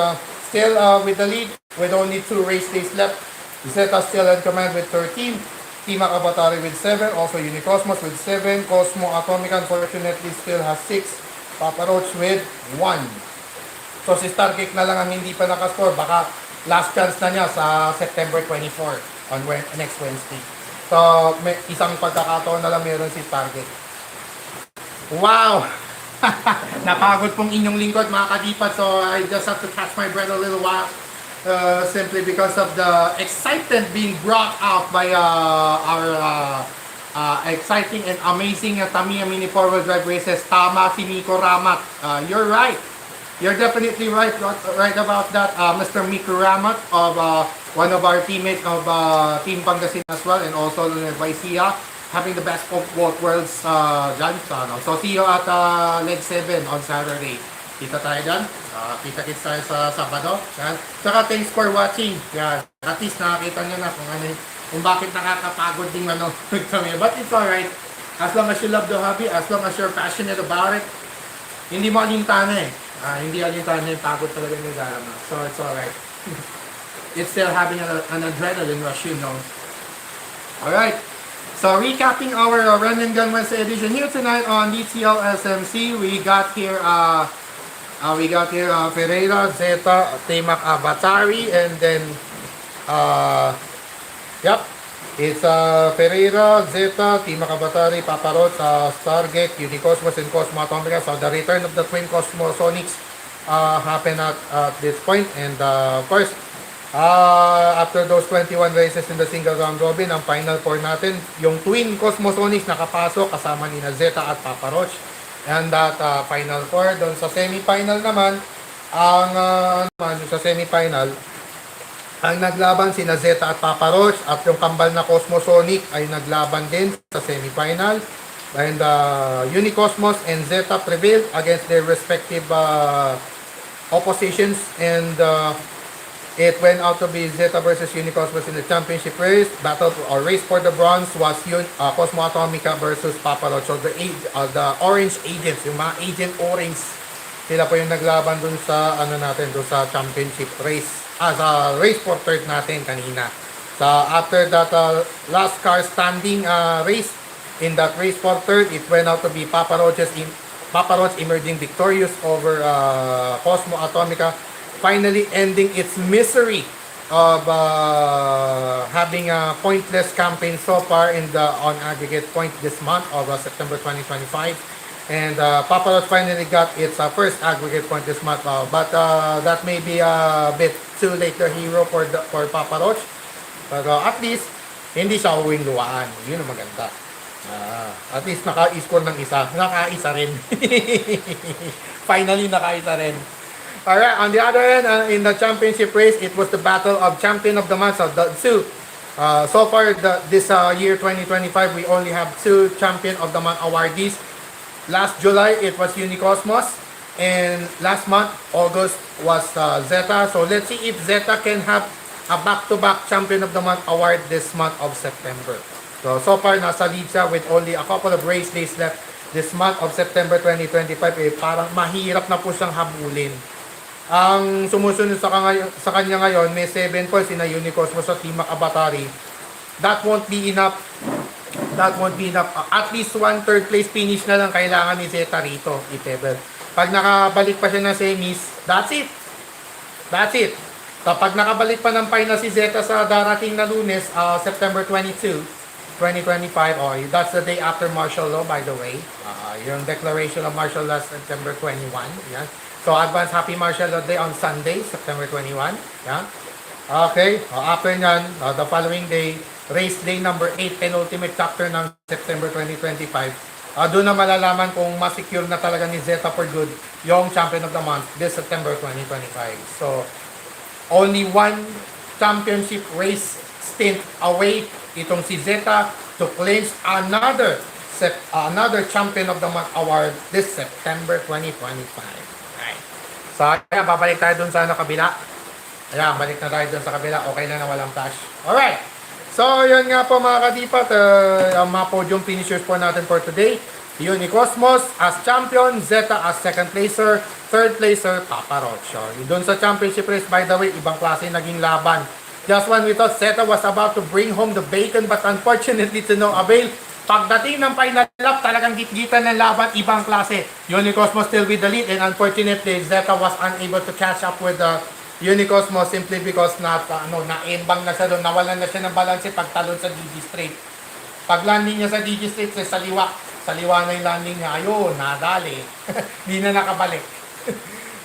still with the lead with only 2 race days left. Zeta still in command with 13. Team Akabatari with 7. Also Unicosmos with 7. Cosmo Atomica unfortunately still has 6. Papa Roach with 1. So si Stargate na lang ang hindi pa nakascore. Baka last chance na niya sa September 24 on next Wednesday. So may isang pagkakataon na lang meron si Stargate. Wow! Napagod pong inyong lingkod mga kadipat. So I just have to catch my breath a little while. Simply because of the excitement being brought out by our exciting and amazing Tamiya Mini 4-wheel drive races. Tama si Miko Ramat. You're right. You're definitely right about that, Mr. Miko Ramat of one of our teammates of Team Pangasinan as well, and also by Sia, having the best of both worlds dyan. So see you at leg 7 on Saturday. Kita tayo dyan. Kita-kits tayo sa Sabado. Yan. Saka thanks for watching. Yan. At least nakakita nyo na kung bakit nakakapagod din But it's alright. As long as you love the hobby, as long as you're passionate about it, hindi mo alintana eh. Hindi alintana yung pagod talaga yung darama. So it's alright. It's still having an adrenaline rush, you know. Alright. So recapping our Run and Gun Wednesday edition here tonight on DCL SMC, we got here Ferreira, Zeta, Temak Batari, and then it's Ferreira, Zeta, Temak Batari, Paparot, Stargate, Unicosmos, and Cosmo Atomica. So the return of the twin Cosmosonics happened at this point, and of course, after those 21 races in the single round robin, ang final 4 natin, yung twin Cosmosonics nakapasok kasama ni Zeta at Papa Roach. And that final 4, doon sa semi-final naman, sa semi-final, ang naglaban sina Zeta at Papa Roach, at yung kambal na Cosmosonic ay naglaban din sa semi-final. And Unicosmos and Zeta prevailed against their respective oppositions, and it went out to be Zeta versus Unicosmos in the championship race. Battle or race for the bronze was Cosmo Atomica versus Papa Roach. So the orange agents, yung mga agent orange, sila po yung naglaban dun sa dun sa championship race. Sa race for third natin kanina. So after that last car standing race, in that race for third, it went out to be Papa Roach emerging victorious over Cosmo Atomica, finally ending its misery of having a pointless campaign so far in the on aggregate point this month of September 2025. And Papa Roach finally got its first aggregate point this month, but that may be a bit too late the hero for Papa Roach. But at least hindi siya uwing luwaan. Yun ang maganda. At least naka-score ng isa. Naka-isa rin. Finally naka-isa rin. Alright, on the other end, in the championship race, it was the battle of champion of the month. So far, this year 2025, we only have 2 champion of the month awardees. Last July, it was Unicosmos, and last month, August, was Zeta. So let's see if Zeta can have a back-to-back Champion of the Month award this month of September. So far, nasa lead siya with only a couple of race days left this month of September 2025. Parang mahirap na po siyang habulin. Ang sumusunod sa kanya ngayon, may 7 points in a Unicosmos sa Team Abatari. That won't be enough. At least 1/3 place finish na lang kailangan ni Zeta rito, Itebel. Pag nakabalik pa siya ng semis, that's it. Kapag nakabalik pa ng final si Zeta sa darating na Lunes, September 22, 2025, that's the day after martial law, by the way. Yung declaration of martial law, September 21. Yan. So, advance happy martial law day on Sunday, September 21. Yan. Okay. After nyan, the following day, race day number 8, penultimate chapter ng September 2025. Doon na malalaman kung ma-secure na talaga ni Zeta for good yung Champion of the Month this September 2025. So, only one championship race stint away itong si Zeta to clinch another Champion of the Month award this September 2025. Right. So, ayan, babalik tayo dun sa kabila. Ayan, balik na tayo dun sa kabila. Okay na walang flash. Alright. So, yun nga po mga kadipat. Ang mga podium finishers po natin for today. Unicosmos as champion, Zeta as second placer, third placer, Papa Rocho. Doon sa championship race, by the way, ibang klase naging laban. Just when we thought Zeta was about to bring home the bacon, but unfortunately to no avail. Pagdating ng final lap, talagang gitgitan ng laban, ibang klase. Unicosmos still with the lead, and unfortunately, Zeta was unable to catch up with the Unicosmos simply because na-embang na siya doon, nawalan na siya ng balance pagtalon sa DG Straight. Pag landing niya sa DG Straight, sa liwa na yung landing niya, ayun, nadali. Hindi na nakabalik.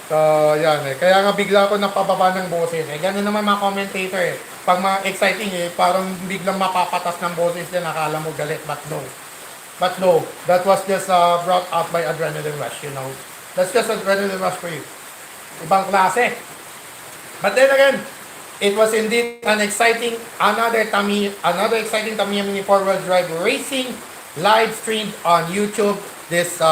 So, yan Kaya nga bigla ko napababa ng boses. Ganun naman mga commentator Pag mga exciting parang biglang mapapatas ng boses din, nakala mo galit, but no, that was just brought up by adrenaline rush, That's just adrenaline rush for you. Ibang klase. But then again, it was indeed an exciting, another exciting Tamiya Mini 4-wheel drive racing live streamed on YouTube this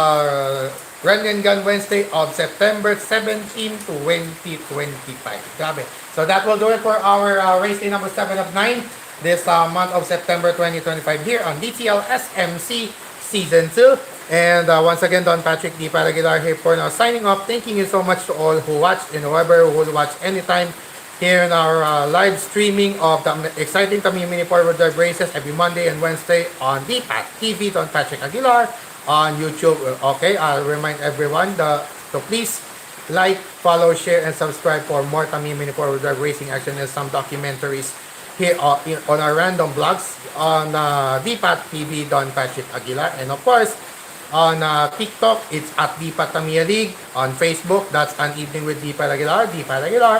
Run and Gun Wednesday of September 17, 2025. Grabe. So that will do it for our race day number 7 of 9 this month of September 2025 here on DTL SMC Season 2. And once again, Don Patrick D. Paraguilar here for now signing off. Thanking you so much to all who watched and whoever who will watch anytime here in our live streaming of the exciting Tamiya Mini 4-wheel drive races every Monday and Wednesday on DPAT TV, Don Patrick Aguilar on YouTube. Okay, I'll remind everyone to please like, follow, share, and subscribe for more Tamiya Mini 4-wheel drive racing action and some documentaries here on our random blogs on DPAT TV, Don Patrick Aguilar, and of course, on TikTok, it's at DPAT Tamiya League. On Facebook, that's An Evening with DPAT Aguilar,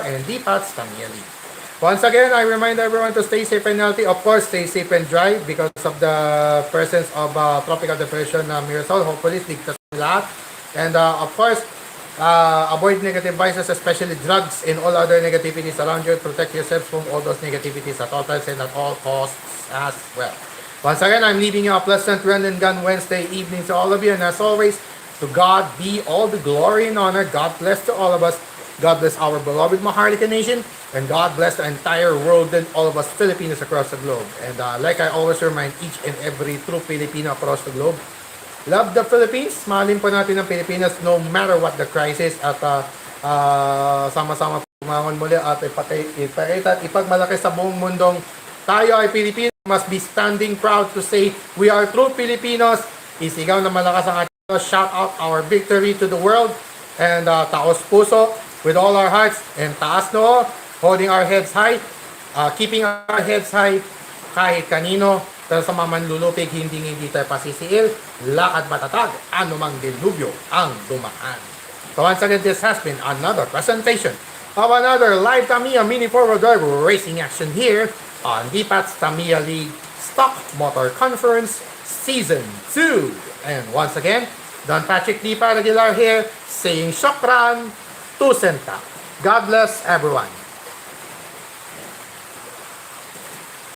and DPAT's Tamiya League. Once again, I remind everyone to stay safe and healthy. Of course, stay safe and dry because of the presence of tropical depression Mirasol. Hopefully, ligtas lahat. And of course, avoid negative vices, especially drugs and all other negativities around you. Protect yourselves from all those negativities at all times and at all costs as well. Once again, I'm leaving you a pleasant Run and Gun Wednesday evening to all of you. And as always, to God be all the glory and honor. God bless to all of us. God bless our beloved Maharlika Nation. And God bless the entire world and all of us Filipinos across the globe. And like I always remind each and every true Filipino across the globe, love the Philippines. Mahalin po natin ang Pilipinas no matter what the crisis. At sama-sama pumangon muli at ipakita at ipagmalaki sa buong mundong tayo ay Pilipino. Must be standing proud to say we are true Filipinos. Isigaw na malakas ang ating shout out our victory to the world. And taos puso with all our hearts and taas noo, holding our heads high, keeping our heads high kahit kanino. Pero sa mamanlulupig, hindi tayo pasisiil, lakad matatag, anumang dilubyo ang dumaan. So once again, this has been another presentation of another live Tamiya Mini 4-wheel drive racing action here on DPAT's Tamiya League Stock Motor Conference Season 2. And once again, Don Patrick D. Paraguilar here saying Shokran to Senta. God bless everyone.